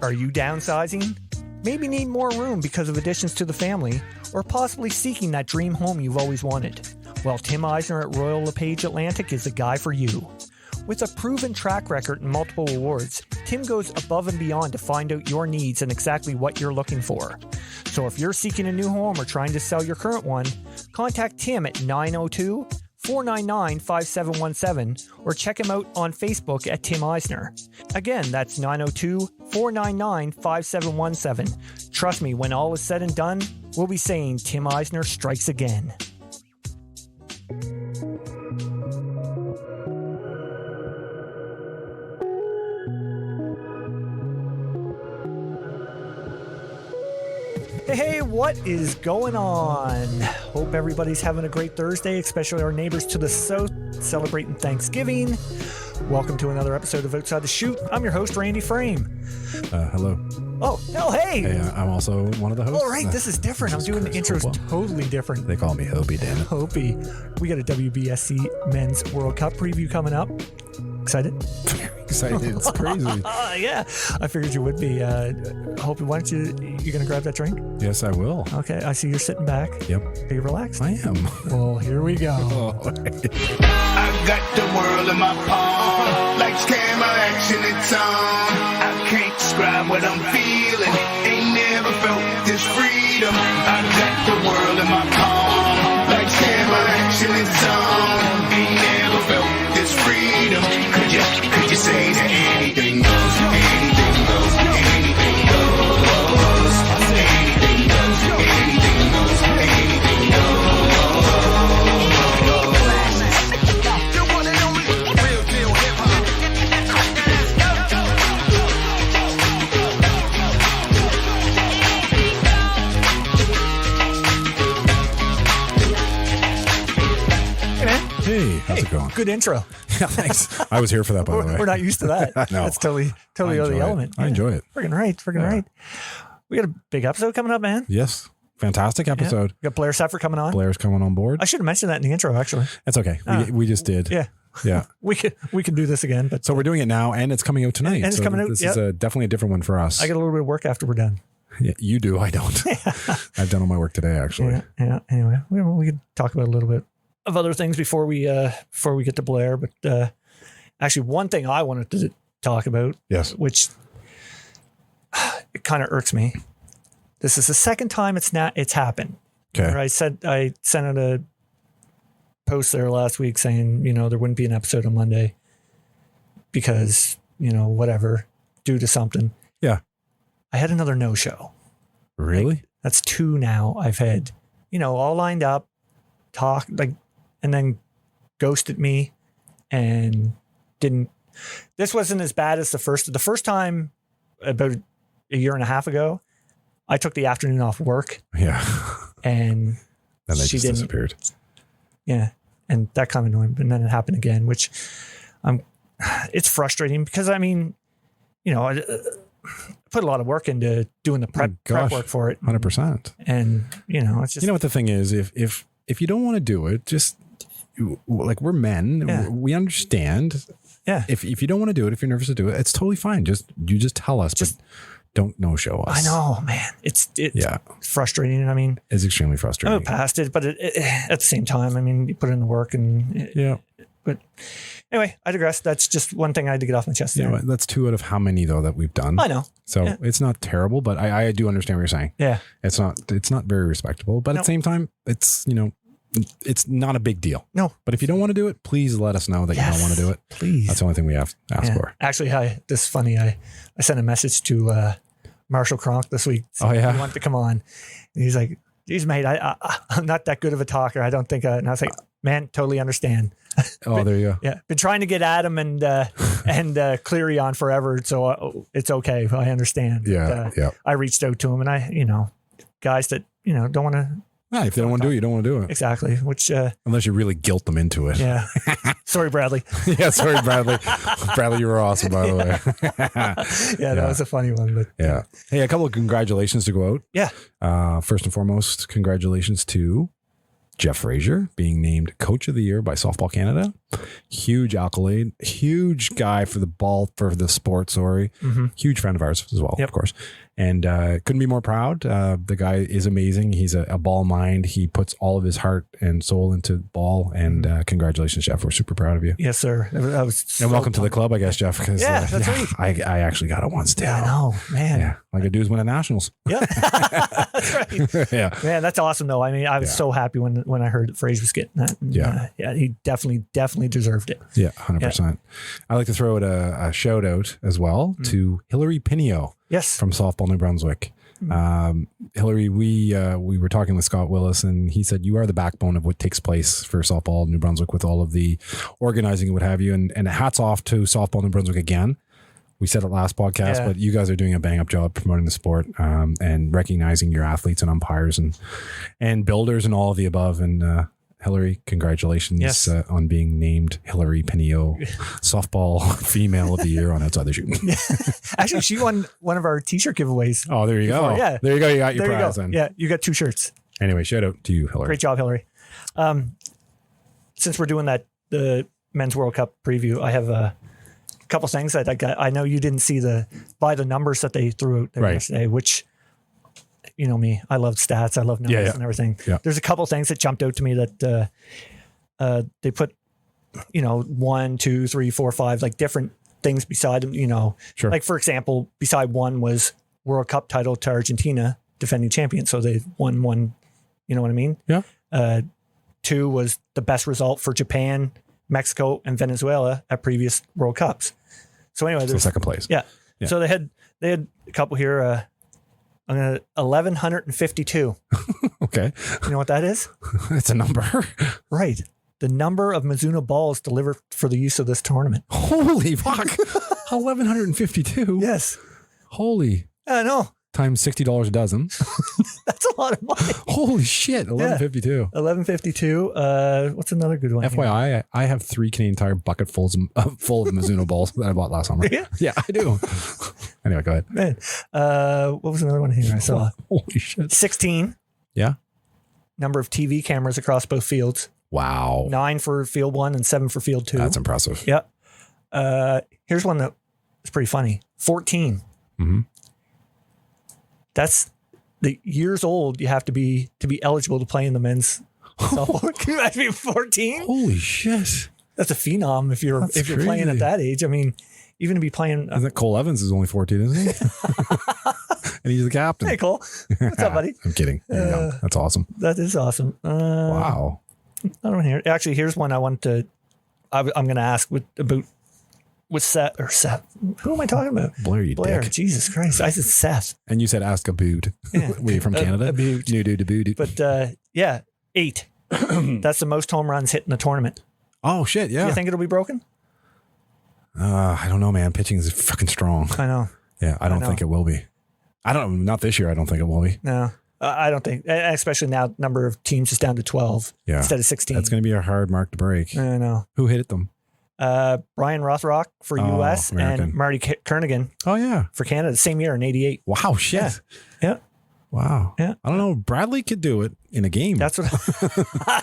Are you downsizing? Maybe need more room because of additions to the family, or possibly seeking that dream home you've always wanted? Well, Tim Eisner at Royal LePage Atlantic is the guy for you. With a proven track record and multiple awards, Tim goes above and beyond to find out your needs and exactly what you're looking for. So if you're seeking a new home or trying to sell your current one, contact Tim at 902-499-5717 or check him out on Facebook at Tim Eisner. Again, that's 902-499-5717. Trust me, when all is said and done, we'll be saying Tim Eisner strikes again. Hey, what is going on? Hope everybody's having a great Thursday, especially our neighbors to the south celebrating Thanksgiving. Welcome to another episode of Outside the Chute. I'm your host, Randy Frame. Hello. Oh, hey! Hey, I'm also one of the hosts. All right, this is different. I'm doing the intros totally different. They call me Hopey, damn it. Hopey. We got a WBSC Men's World Cup preview coming up. Excited? Excited. It's crazy. Yeah, I figured you would be. Hopey, why don't you going to grab that drink? Yes, I will. Okay, I see you're sitting back. Yep. Are you relaxed? I am. Well, here we go. I got the world in my palm, like camera action, it's on. I can't describe what I'm feeling, ain't never felt this freedom. I got the world in my palm, like camera action, it's on. Ain't never felt this freedom. Could you say that anything goes, anything goes, anything goes, anything goes, anything goes, anything goes. Hey, how's it going? Good intro. Yeah, thanks. I was here for that, by the way. We're not used to that. No. That's totally the element. I enjoy it. Friggin' right. We got a big episode coming up, man. Yes. Fantastic episode. We got Blair Setford coming on. Blair's coming on board. I should have mentioned that in the intro, actually. It's okay. We just did. Yeah. Yeah. We can do this again. But So we're doing it now, and it's coming out tonight. And it's coming out. This is definitely a different one for us. I got a little bit of work after we're done. Yeah, you do. I don't. I've done all my work today, actually. Yeah. Anyway, we could talk about a little bit of other things before we get to Blair. But actually, one thing I wanted to talk about, Yes. which it kind of irks me. This is the second time it's happened. Okay. I sent out a post there last week saying, there wouldn't be an episode on Monday because, whatever, due to something. Yeah. I had another no-show. Really? That's 2 now I've had, all lined up, and then ghosted me and didn't. This wasn't as bad as the first. The first time, about a year and a half ago, I took the afternoon off work. Yeah. And then they she just disappeared. Yeah. And that kind of annoyed me. And then it happened again, which it's frustrating because I put a lot of work into doing the prep work for it. 100%. And, it's just. What the thing is, if you don't want to do it, just we're men, Yeah. we understand. Yeah. If you don't want to do it, if you're nervous to do it, it's totally fine. You just tell us, but don't no-show us. I know, man. It's frustrating. It's extremely frustrating. I'm past it, but at the same time, you put in the work and but anyway, I digress. That's just one thing I had to get off my chest. That's 2 out of how many though that we've done. I know. So it's not terrible, but I do understand what you're saying. Yeah. It's not very respectable, but at the same time, it's, it's not a big deal. No. But if you don't want to do it, please let us know that you don't want to do it. Please. That's the only thing we have to ask for. Actually, this is funny. I sent a message to Marshall Cronk this week. Oh, yeah? He wanted to come on. And he's like, geez, mate, I'm not that good of a talker. I don't think. And I was like, man, totally understand. Oh, there you go. Yeah. Been trying to get Adam and Cleary on forever. So it's okay. I understand. Yeah. I reached out to him and guys that, don't want to. Yeah, if they don't want to do it, you don't want to do it. Exactly. Which unless you really guilt them into it. Yeah. Sorry, Bradley. Yeah, sorry, Bradley. Bradley, you were awesome, by the way. Yeah, that was a funny one. But yeah. Hey, a couple of congratulations to go out. Yeah. First and foremost, congratulations to Jeff Frazier being named Coach of the Year by Softball Canada. Huge accolade. Huge guy for the sport, sorry. Huge friend of ours as well, of course. And couldn't be more proud. The guy is amazing. He's a ball mind. He puts all of his heart and soul into ball. And congratulations, Jeff. We're super proud of you. Yes, sir. And welcome to the club, I guess, Jeff. Because that's right. I actually got it once too. Yeah, I know, man. Yeah, all I could do is win a nationals. Yeah, that's right. Yeah, man, that's awesome though. I mean, I was so happy when I heard that Fraser was getting that. And, he definitely deserved it. Yeah, 100%. I'd like to throw out a shout out as well to Hillary Pinio. Yes, from Softball New Brunswick. Hillary, we were talking with Scott Willis, and he said you are the backbone of what takes place for Softball New Brunswick with all of the organizing and what have you. And hats off to Softball New Brunswick again. We said it last podcast, but you guys are doing a bang up job promoting the sport and recognizing your athletes and umpires and builders and all of the above. And Hillary, congratulations on being named Hillary Pinio Softball Female of the Year on Outside the Chute. Actually, she won one of our t-shirt giveaways. Oh, there you go. Yeah. There you go. You got your prize then. Yeah, you got 2 shirts. Anyway, shout out to you, Hillary. Great job, Hillary. Since we're doing the Men's World Cup preview, I have a couple things that I know you didn't see by the numbers that they threw out there yesterday, which, you know me, I love stats. I love numbers and everything. Yeah. There's a couple things that jumped out to me that they put, 1, 2, 3, 4, 5, like different things beside them, like for example, beside 1 was World Cup title to Argentina, defending champion. So they won one, you know what I mean? Yeah. 2 was the best result for Japan, Mexico, and Venezuela at previous World Cups. So anyway, there's second place. Yeah. So they had a couple here, 1,152. Okay. You know what that is? It's a number. Right. The number of Mizuno balls delivered for the use of this tournament. Holy fuck. 1,152? Yes. Holy. I know. Times $60 a dozen. That's a lot of money. Holy shit. 1,152. 1,152. What's another good one? FYI, I have 3 Canadian Tire bucket full of Mizuno balls that I bought last summer. Yeah, I do. Anyway, go ahead. Man, what was another one here I saw? Holy shit. 16. Yeah. Number of TV cameras across both fields. Wow. 9 for field 1 and 7 for field 2. That's impressive. Yeah. Here's one that is pretty funny. 14. Mm-hmm. That's the years old you have to be eligible to play in the men's softball. Can you imagine 14? He's shit. That's a phenom if you're playing at that age. I mean, even to be playing. I think Cole Evans is only 14, isn't he? And he's the captain. Hey, Cole. What's up, buddy? I'm kidding. That's awesome. That is awesome. Wow. I don't hear. Actually, here's one I want to. I'm going to ask with Seth. Who am I talking about? Blair, you Blair, dick. Jesus Christ. I said Seth. And you said ask a boot. Yeah. Were you from Canada? A boot. New dude, a boot. But 8. That's the most home runs hit in the tournament. Oh, shit, yeah. You think it'll be broken? I don't know, man. Pitching is fucking strong. I know. Yeah, I don't think it will be. Not this year. I don't think it will be. No, I don't think, especially now, number of teams is down to 12 instead of 16. That's going to be a hard mark to break. I know. Who hit them? Brian Rothrock for U.S. American. And Marty Kernigan. Oh, yeah. For Canada, the same year in 88. Wow, shit. Yeah. Wow. Yeah. I don't know. Bradley could do it in a game. That's what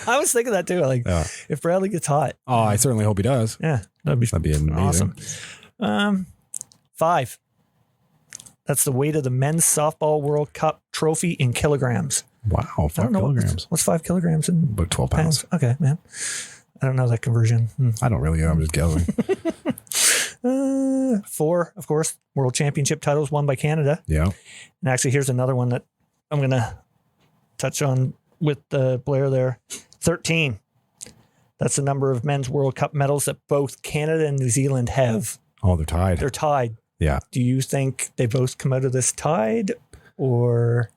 I was thinking that too. Like, if Bradley gets hot. Oh, I certainly hope he does. Yeah. That'd be amazing. Awesome. 5. That's the weight of the men's softball World Cup trophy in kilograms. Wow. 5 kilograms. What's 5 kilograms in about 12 pounds? Okay, man. I don't know that conversion. I don't really know. I'm just guessing. 4, of course, World Championship titles won by Canada. Yeah. And actually, here's another one that I'm going to touch on with Blair there. 13. That's the number of men's World Cup medals that both Canada and New Zealand have. Oh, they're tied. They're tied. Yeah. Do you think they both come out of this tied, or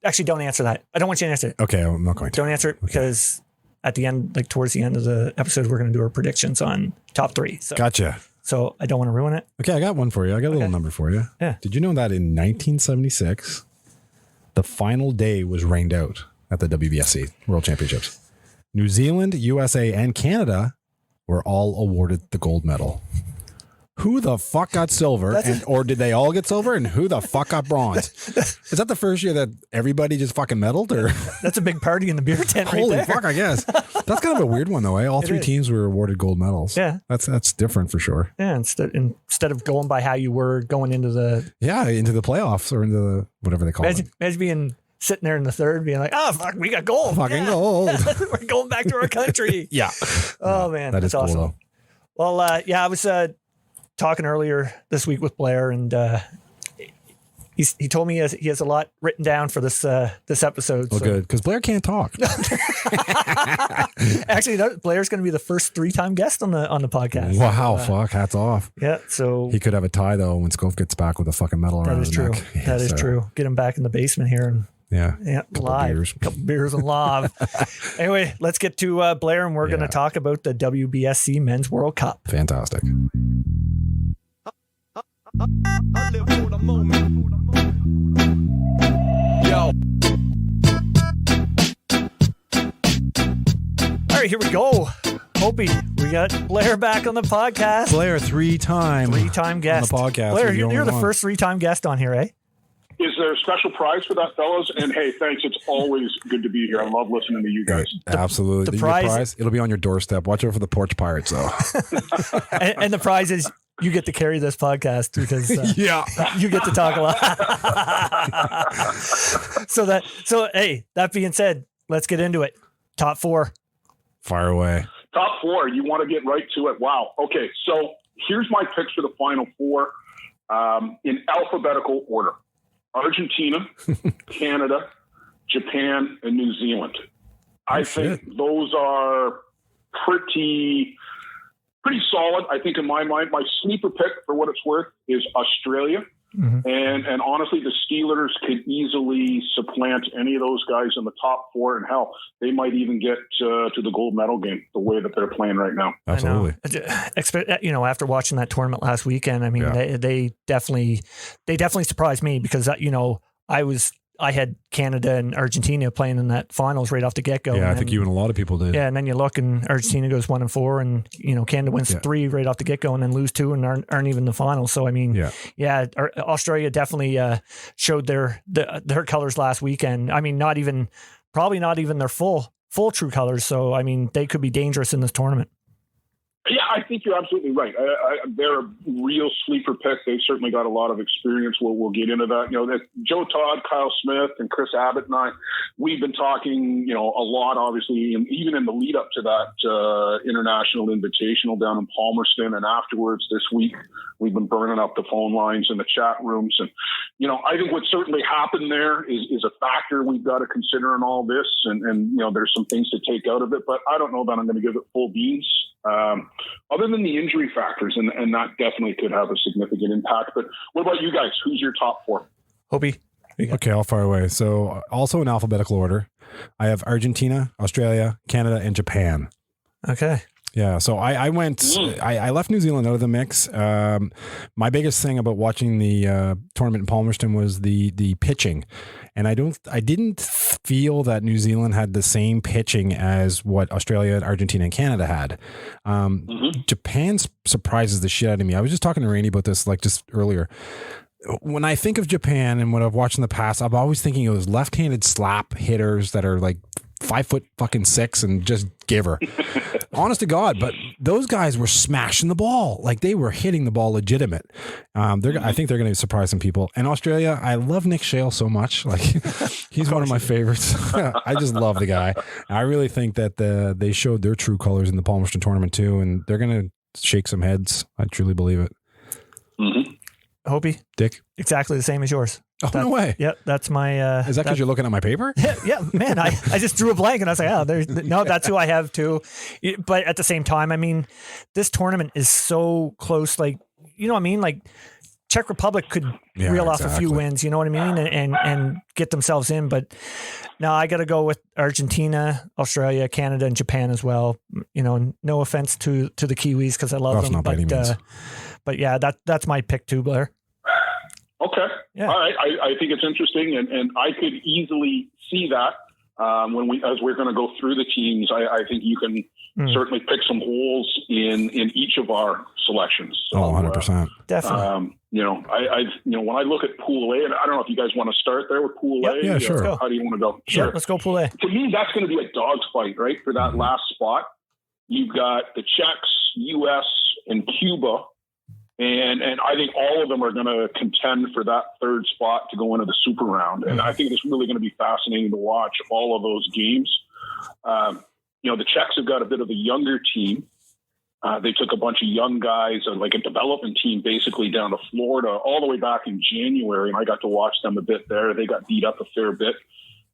actually don't answer that? I don't want you to answer it. Okay, I'm not going to. Don't answer it because at the end, like towards the end of the episode, we're going to do our predictions on top 3. So, gotcha. So I don't want to ruin it. Okay, I got one for you. I got a little number for you. Yeah. Did you know that in 1976, the final day was rained out at the WBSC World Championships? New Zealand, USA, and Canada were all awarded the gold medal. who the fuck got silver, or did they all get silver, and who the fuck got bronze? Is that the first year that everybody just fucking medaled, or that's a big party in the beer tent? Holy right there. fuck! I guess that's kind of a weird one, though. Eh? All three teams were awarded gold medals. Yeah, that's different for sure. Yeah, instead of going by how you were going into the playoffs or into the whatever they call it. Imagine being sitting there in the third, being like, "Oh fuck, we got gold! Fucking gold! We're going back to our country." Yeah. Oh man, that is that's cool, awesome. Well, I was talking earlier this week with Blair, and he told me he has a lot written down for this episode. Well, good, because Blair can't talk. Actually, Blair's going to be the first 3-time guest on the podcast. Wow, fuck, hats off. Yeah, so he could have a tie though when Scope gets back with a fucking medal around his neck. That is true. Get him back in the basement here and live. Couple beers and live. Anyway, let's get to Blair, and we're going to talk about the WBSC Men's World Cup. Fantastic. I live for the moment. Yo. All right, here we go. Opie, we got Blair back on the podcast. Blair, 3-time guest on the podcast. Blair, you're the first 3-time guest on here, eh? Is there a special prize for that, fellas? And hey, thanks. It's always good to be here. I love listening to you guys. Absolutely. The prize, it'll be on your doorstep. Watch out for the porch pirates, though. and the prize is you get to carry this podcast because you get to talk a lot. So hey, that being said, let's get into it. Top 4. Fire away. Top 4. You want to get right to it. Wow. Okay. So here's my picks for the final 4 in alphabetical order. Argentina, Canada, Japan, and New Zealand. I think those are pretty solid. I think in my mind, my sleeper pick, for what it's worth, is Australia. Mm-hmm. And honestly, the Steelers could easily supplant any of those guys in the top 4, and hell, they might even get to the gold medal game the way that they're playing right now. Absolutely. After watching that tournament last weekend, I mean, they definitely surprised me because I had Canada and Argentina playing in that finals right off the get-go. Yeah, I think you and a lot of people did. Yeah, and then you look and Argentina goes 1-4, and Canada wins 3 right off the get-go, and then lose 2 and aren't even the finals. So I mean, Australia definitely showed their colors last weekend. I mean, probably not even their full true colors. So I mean, they could be dangerous in this tournament. Yeah, I think you're absolutely right. They're a real sleeper pick. They've certainly got a lot of experience. We'll get into that. That Joe Todd, Kyle Smith, and Chris Abbott and I, we've been talking, a lot, obviously, and even in the lead up to that international invitational down in Palmerston, and afterwards this week, we've been burning up the phone lines and the chat rooms. And I think what certainly happened there is a factor we've got to consider in all this. And there's some things to take out of it, but I don't know that I'm going to give it full beans. Other than the injury factors, and that definitely could have a significant impact. But what about you guys? Who's your top 4? Hobie. Okay, I'll fire away. So also in alphabetical order, I have Argentina, Australia, Canada, and Japan. Okay. Yeah, so I left New Zealand out of the mix. My biggest thing about watching the tournament in Palmerston was the pitching, and I didn't feel that New Zealand had the same pitching as what Australia, Argentina, and Canada had. Japan surprises the shit out of me. I was just talking to Randy about this just earlier. When I think of Japan and what I've watched in the past, I'm always thinking of those left-handed slap hitters that are like 5'6" and just giver. Honest to God, but those guys were smashing the ball. Like they were hitting the ball legitimate. I think they're going to surprise some people. And Australia, I love Nick Shale so much. Like he's one of my favorites. I just love the guy. I really think that they showed their true colors in the Palmerston tournament too, and they're going to shake some heads. I truly believe it. Mm-hmm. Hobie, Dick, exactly the same as yours. Oh, no way. Yep, that's my... Is that because you're looking at my paper? Yeah, man, I just drew a blank and I was like, no, that's who I have too. But at the same time, I mean, this tournament is so close. Like, you know what I mean? Like, Czech Republic could reel off a few wins, you know what I mean? And get themselves in. But now I got to go with Argentina, Australia, Canada, and Japan as well. No offense to the Kiwis because I love them. But yeah, that's my pick too, Blair. Okay. Yeah. All right. I think it's interesting, and I could easily see that. as we're going to go through the teams, I think you can certainly pick some holes in each of our selections. So, 100%. Definitely. When I look at Pool A, and I don't know if you guys want to start there with Pool A. Yeah, sure. How do you want to go? Sure. Let's go Pool A. To me, that's going to be a dog's fight, right? For that last spot. You've got the Czechs, US, and Cuba. And I think all of them are going to contend for that third spot to go into the super round. And I think it's really going to be fascinating to watch all of those games. The Czechs have got a bit of a younger team. They took a bunch of young guys, like a development team, basically down to Florida all the way back in January. And I got to watch them a bit there. They got beat up a fair bit.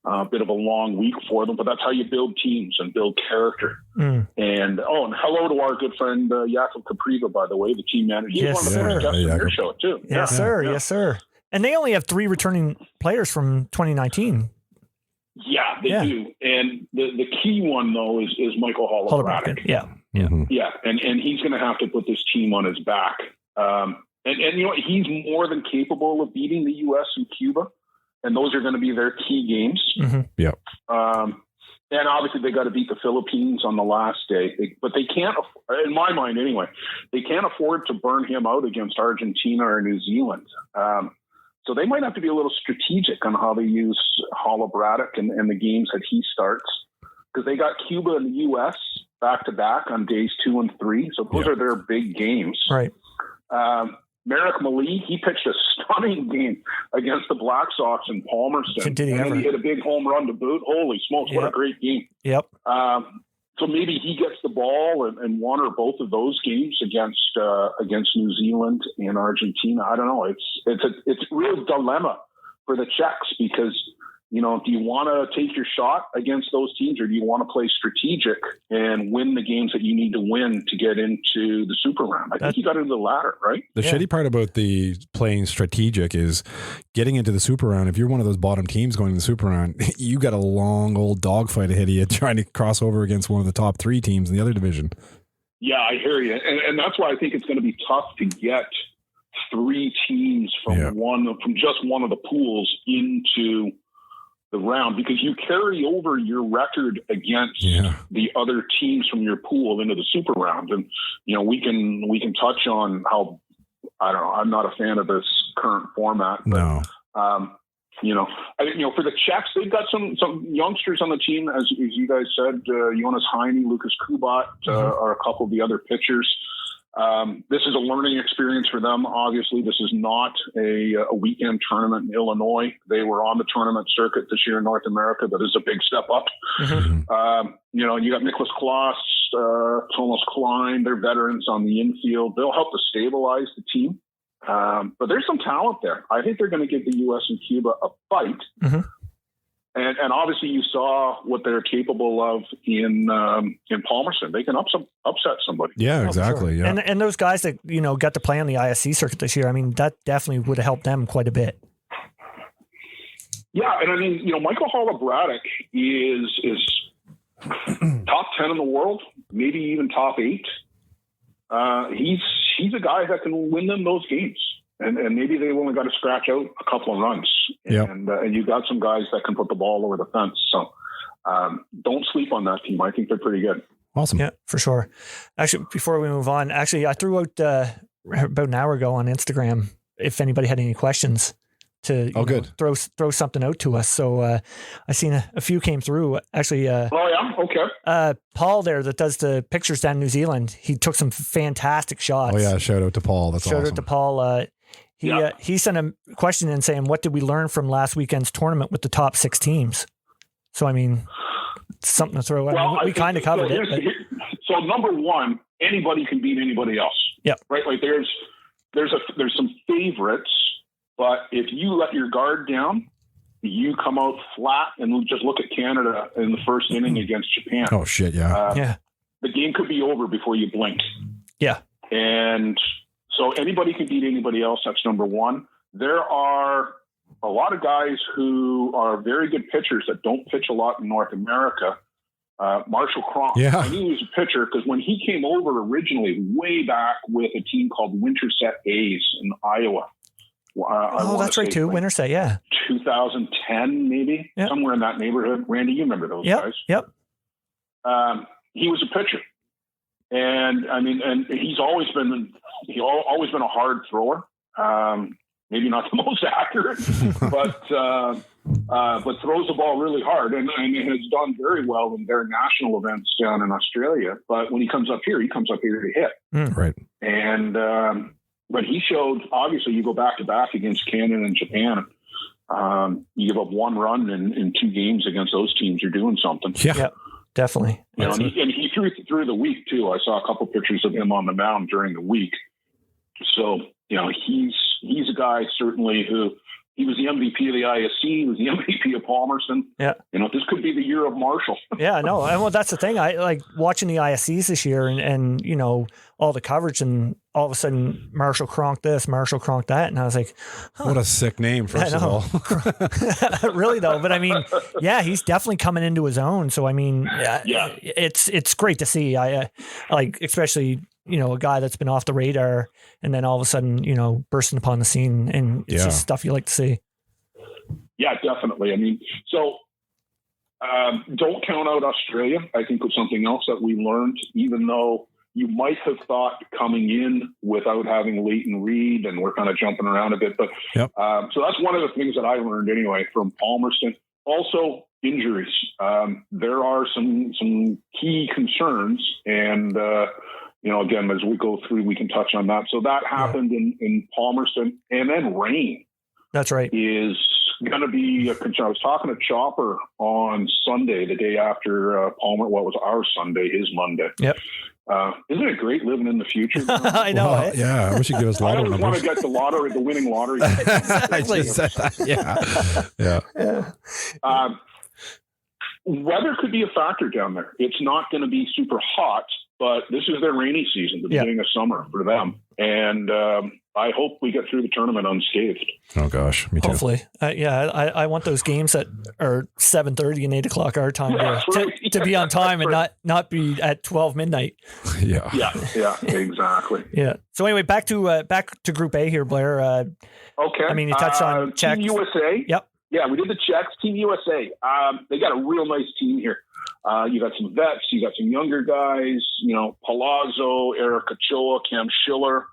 A bit of a long week for them, but that's how you build teams and build character. And hello to our good friend Jakub Kapriva, by the way, the team manager. He's one of the first guests on your show too. Yes, sir. Yes, sir. And they only have 3 returning players from 2019. Yeah, they do. And the key one though is Michael Holobratic. Yeah. And he's going to have to put this team on his back. And you know, he's more than capable of beating the U.S. and Cuba. And those are going to be their key games. Yep. And obviously they got to beat the Philippines on the last day, but they can't, in my mind anyway, they can't afford to burn him out against Argentina or New Zealand. So they might have to be a little strategic on how they use Holobratic and the games that he starts, because they got Cuba and the U.S. back to back on days 2 and 3. So those are their big games. Right. Merrick Malik, he pitched a stunning game against the Black Sox in Palmerston. Did he ever? He hit a big home run to boot. Holy smokes, what a great game. Yep. So maybe he gets the ball in one or both of those games against New Zealand and Argentina. I don't know. It's a real dilemma for the Czechs, because, you know, do you want to take your shot against those teams, or do you want to play strategic and win the games that you need to win to get into the super round? I think you got into the latter, right? The shitty part about the playing strategic is getting into the super round. If you're one of those bottom teams going to the super round, you got a long old dogfight ahead of you trying to cross over against one of the top 3 teams in the other division. Yeah, I hear you. And that's why I think it's going to be tough to get 3 teams from just one of the pools into the round, because you carry over your record against the other teams from your pool into the super round. And, you know, we can touch on how, I don't know, I'm not a fan of this current format, but, for the Czechs, they've got some youngsters on the team, as you guys said, Jonas Heine, Lucas Kubat, are a couple of the other pitchers. This is a learning experience for them. Obviously, this is not a weekend tournament in Illinois. They were on the tournament circuit this year in North America. That is a big step up. You got Nicholas Kloss, Thomas Klein. They're veterans on the infield. They'll help to stabilize the team. But there's some talent there. I think they're going to give the U.S. and Cuba a fight. And obviously you saw what they're capable of in Palmerston. They can upset somebody. Yeah, exactly. Sure. Yeah. And those guys that, you know, got to play on the ISC circuit this year, I mean, that definitely would have helped them quite a bit. Yeah, and I mean, you know, Michael Holobratic is top 10 in the world, maybe even top 8. He's a guy that can win them those games. And maybe they've only got to scratch out a couple of runs. And you've got some guys that can put the ball over the fence. So don't sleep on that team. I think they're pretty good. Awesome. Yeah, for sure. Actually, before we move on, I threw out about an hour ago on Instagram if anybody had any questions to throw something out to us. So I seen a few came through. Actually, okay. Paul there that does the pictures down in New Zealand, he took some fantastic shots. Oh yeah, shout out to Paul. That's awesome. Shout out to Paul. He sent a question in saying, what did we learn from last weekend's tournament with the top 6 teams? So, I mean, something to throw out. Well, we kind of covered it. So number one, anybody can beat anybody else. Yeah. Right. Like there's some favorites, but if you let your guard down, you come out flat, and just look at Canada in the first inning against Japan. Oh shit. Yeah. The game could be over before you blink. Yeah. And so anybody can beat anybody else. That's number one. There are a lot of guys who are very good pitchers that don't pitch a lot in North America. Marshall Cronk. Yeah. I knew he was a pitcher because when he came over originally, way back with a team called Winterset A's in Iowa, That's right too. Winterset, yeah. 2010, maybe somewhere in that neighborhood. Randy, you remember those guys? Yep. He was a pitcher, and I mean, and he's always been a hard thrower. Maybe not the most accurate, but throws the ball really hard and has done very well in their national events down in Australia. But when he comes up here to hit. Right. And but he showed, obviously, you go back to back against Canada and Japan. You give up one run in 2 games against those teams, you're doing something. Yeah, definitely. You know, and he threw the week too. I saw a couple pictures of him on the mound during the week. So, you know, he's a guy certainly who he was the MVP of the ISC. He was the MVP of Palmerston. Yeah. You know, this could be the year of Marshall. Yeah, no. And well, that's the thing. I like watching the ISCs this year and, you know, all the coverage, and all of a sudden Marshall Cronk this, Marshall Cronk that. And I was like, what a sick name, first of all. Really though. But I mean, yeah, he's definitely coming into his own. So, I mean, it's great to see. I like, especially, you know, a guy that's been off the radar and then all of a sudden, you know, bursting upon the scene, and it's just stuff you like to see. Yeah, definitely. I mean, so don't count out Australia. I think was something else that we learned, even though you might have thought coming in without having Leighton Reed, and we're kind of jumping around a bit, but so that's one of the things that I learned anyway from Palmerston. Also, injuries. There are some key concerns, and you know, again, as we go through, we can touch on that. So that happened in Palmerston, and then rain. That's right. Is going to be a concern. I was talking to Chopper on Sunday, the day after Palmer. What was our Sunday? His Monday. Yep. Isn't it great living in the future? I know. Well, yeah, I wish you'd give us lottery numbers. I want to get the winning lottery. Exactly. I just said that. Yeah. Weather could be a factor down there. It's not going to be super hot, but this is their rainy season, the beginning of summer for them. And I hope we get through the tournament unscathed. Oh gosh, me too. Hopefully. I want those games that are 7:30 and 8 o'clock our time to be on time and not be at 12 midnight. Yeah, exactly. Yeah. So anyway, back to Group A here, Blair. Okay. I mean, you touched on Czech. Team USA. Yep. Yeah, we did the Czechs. Team USA. They got a real nice team here. You got some vets, you got some younger guys, you know, Palazzo, Eric Ochoa, Cam Schiller.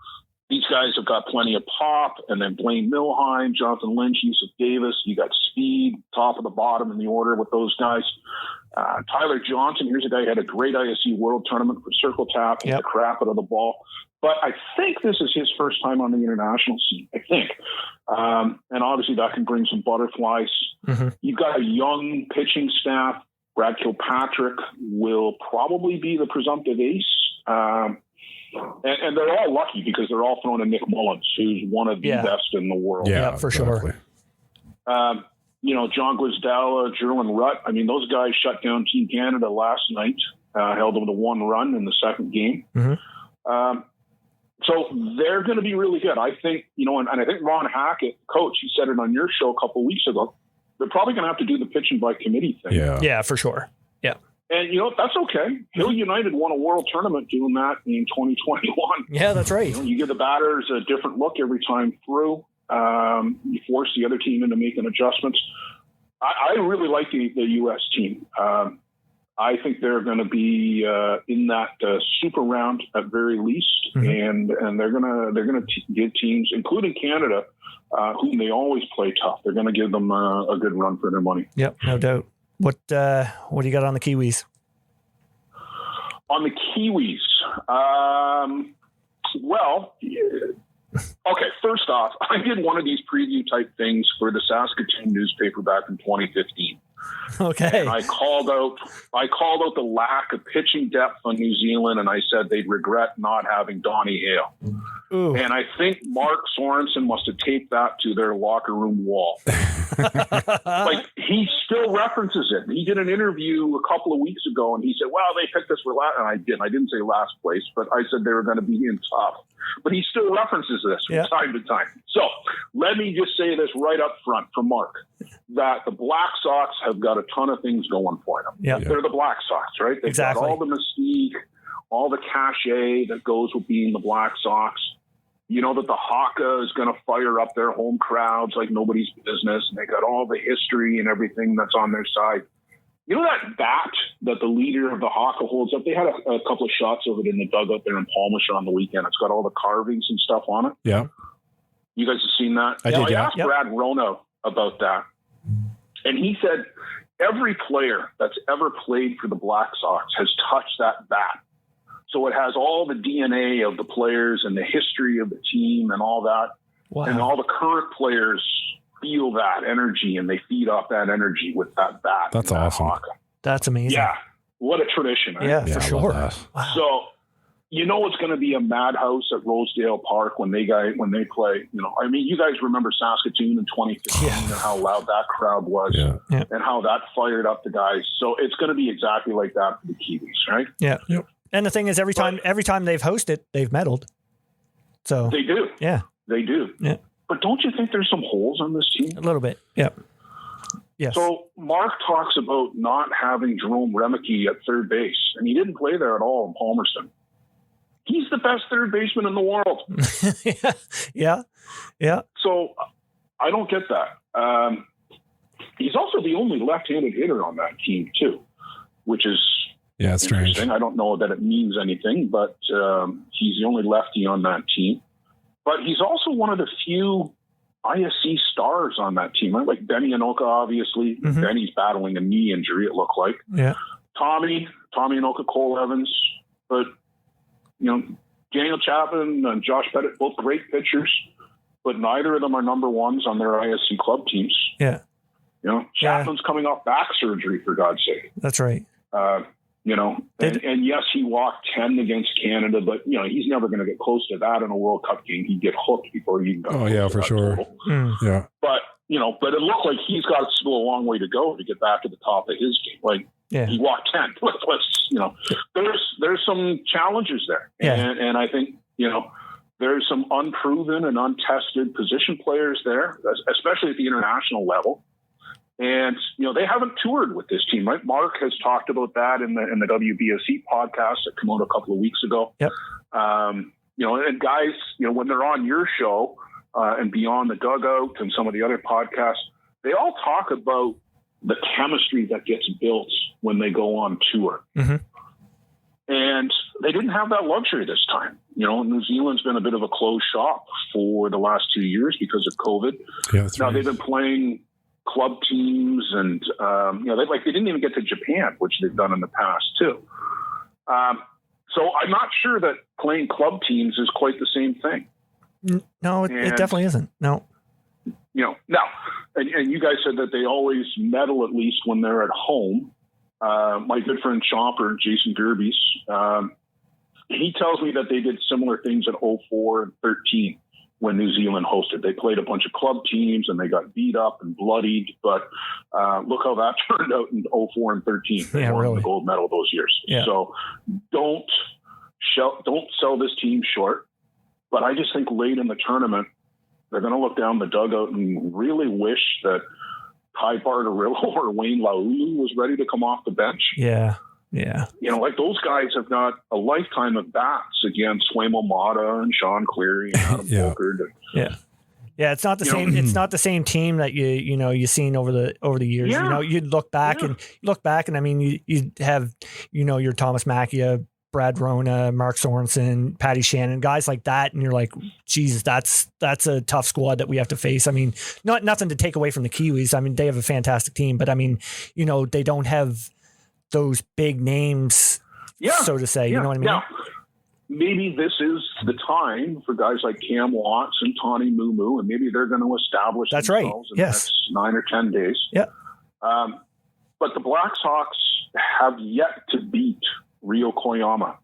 These guys have got plenty of pop. And then Blaine Milheim, Jonathan Lynch, Yusuf Davis. You got speed, top of the bottom in the order with those guys. Tyler Johnson, here's a guy who had a great ISC World Tournament for circle tap, hit the crap out of the ball. But I think this is his first time on the international scene, I think. And obviously that can bring some butterflies. Mm-hmm. You've got a young pitching staff. Brad Kilpatrick will probably be the presumptive ace. And they're all lucky because they're all throwing to Nick Mullins, who's one of the best in the world. Yeah, for sure. You know, John Glisdala, Jerlin Rutt. I mean, those guys shut down Team Canada last night, held them to 1 run in the second game. Mm-hmm. So they're going to be really good. I think, you know, and I think Ron Hackett, coach, he said it on your show a couple of weeks ago, they're probably going to have to do the pitching by committee thing. Yeah, for sure. Yeah. And, you know, that's okay. Hill United won a world tournament doing that in 2021. Yeah, that's right. You know, you give the batters a different look every time through. You force the other team into making adjustments. I really like the U.S. team. I think they're going to be in that super round at very least, and they're going to give teams, including Canada, whom they always play tough. They're going to give them a good run for their money. Yep, no doubt. What do you got on the Kiwis? On the Kiwis, well, okay. First off, I did one of these preview type things for the Saskatoon newspaper back in 2015. Okay. And I called out the lack of pitching depth on New Zealand, and I said they'd regret not having Donnie Hale. Ooh. And I think Mark Sorensen must have taped that to their locker room wall. Like, he still references it. He did an interview a couple of weeks ago, and he said, well, they picked us for last, and I didn't say last place, but I said they were going to be in tough. But he still references this from time to time. So let me just say this right up front for Mark, that the Black Sox have got a ton of things going for them. Yeah. They're the Black Sox, right? They've got all the mystique, all the cachet that goes with being the Black Sox. You know that the Haka is going to fire up their home crowds like nobody's business, and they got all the history and everything that's on their side. You know that bat that the leader of the Haka holds up? They had a couple of shots of it in the dugout there in Palmisha on the weekend. It's got all the carvings and stuff on it. Yeah. You guys have seen that? I did, yeah. asked Brad Rona about that, and he said every player that's ever played for the Black Sox has touched that bat. So it has all the DNA of the players and the history of the team and all that. Wow. And all the current players feel that energy, and they feed off that energy with that bat. That's awesome. Haka. That's amazing. Yeah. What a tradition. Right? Yeah, for I sure. love that. Wow. So, you know, it's going to be a madhouse at Rosedale Park when they play. You know, I mean, you guys remember Saskatoon in 2015 and how loud that crowd was, and how that fired up the guys. So it's going to be exactly like that for the Kiwis, right? Yeah. Yep. And the thing is, every time they've hosted, they've medaled. So They do. yeah, They do. Yeah. But don't you think there's some holes on this team? a little bit. Yeah. Yes. So Mark talks about not having Jerome Remeke at third base, and he didn't play there at all in Palmerston. He's the best third baseman in the world. Yeah. So I don't get that. He's also the only left-handed hitter on that team too, which is it's strange. interesting. I don't know that it means anything, but he's the only lefty on that team. But he's also one of the few ISC stars on that team, right? Like Benny Anoka, obviously. Mm-hmm. Benny's battling a knee injury, it looked like. Yeah. Tommy Anoka, Cole Evans, but Daniel Chapman and Josh Pettit, both great pitchers, but neither of them are number ones on their ISC club teams. Yeah. Chapman's coming off back surgery, for God's sake. That's right. And yes, he walked 10 against Canada, but he's never going to get close to that in a World Cup game. He'd get hooked before he got. Oh yeah, for sure. Yeah. But but it looked like he's got still a long way to go to get back to the top of his game. Like he walked 10. There's some challenges there, and I think there's some unproven and untested position players there, especially at the international level. And, they haven't toured with this team, right? Mark has talked about that in the WBSC podcast that came out a couple of weeks ago. Yep. And guys, when they're on your show and Beyond the Dugout and some of the other podcasts, they all talk about the chemistry that gets built when they go on tour. Mm-hmm. And they didn't have that luxury this time. New Zealand's been a bit of a closed shop for the last 2 years because of COVID. Yeah, that's right. They've been playing club teams, and they didn't even get to Japan, which they've done in the past too. So I'm not sure that playing club teams is quite the same thing. No, it definitely isn't. No. And you guys said that they always medal at least when they're at home. My good friend Chomper, Jason Gerbies, he tells me that they did similar things in 04 and 13. When New Zealand hosted. They played a bunch of club teams and they got beat up and bloodied, but look how that turned out in 04 and 13. They won the gold medal those years. Yeah. So don't sell this team short, but I just think late in the tournament, they're going to look down the dugout and really wish that Ty Barterillo or Wayne Laulu was ready to come off the bench. Yeah. Yeah. Those guys have got a lifetime of bats against Waymo Mata and Sean Cleary and Adam Volkert. Yeah. Yeah. It's not the same. It's not the same team that you've seen over the years. Yeah. You look back and I mean, you have, your Thomas Macchia, Brad Rona, Mark Sorensen, Patty Shannon, guys like that. And you're like, Jesus, that's a tough squad that we have to face. I mean, nothing to take away from the Kiwis. I mean, they have a fantastic team, but I mean, they don't have those big names, so to say, you know what I mean? Yeah. Maybe this is the time for guys like Cam Watts and Tawny Mumu, and maybe they're going to establish themselves in the next 9 or 10 days. Yeah. But the Black Sox have yet to beat Rio Koyama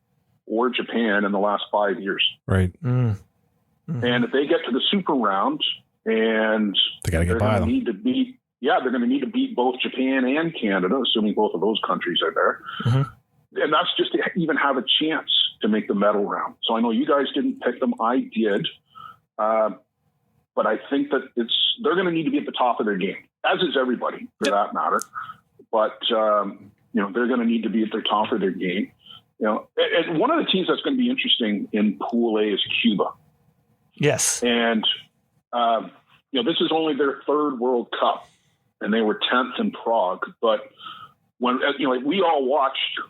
or Japan in the last 5 years. Right. Mm-hmm. And if they get to the super round and they got to get by them. They're going to need to beat both Japan and Canada, assuming both of those countries are there. Mm-hmm. And that's just to even have a chance to make the medal round. So I know you guys didn't pick them. I did. But I think that they're going to need to be at the top of their game, as is everybody for that matter. But, they're going to need to be at the top of their game. And one of the teams that's going to be interesting in Pool A is Cuba. Yes. And, this is only their third World Cup, and they were 10th in Prague. But when, we all watched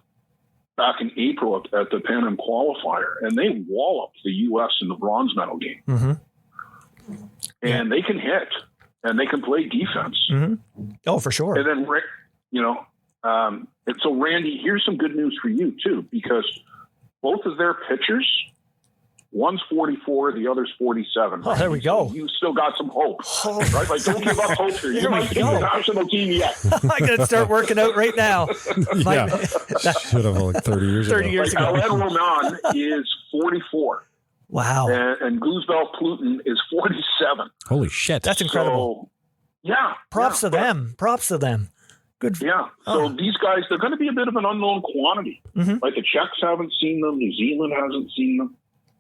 back in April at the Pan Am qualifier, and they walloped the U.S. in the bronze medal game. Mm-hmm. And they can hit, and they can play defense. Mm-hmm. Oh, for sure. And then, and so Randy, here's some good news for you too, because both of their pitchers, one's 44, the other's 47. Oh, there we go. So you still got some hope, right? Like, don't give up hope here. You might be go. the national team yet. I got to start working out right now. Yeah. Should have like 30 years ago. 30 years ago. Alain Roman is 44. Wow. And Guzbel Pluton is 47. Holy shit. That's incredible. So, yeah. Props to them. Props to them. Good. Yeah. So these guys, they're going to be a bit of an unknown quantity. Mm-hmm. Like the Czechs haven't seen them. New Zealand hasn't seen them.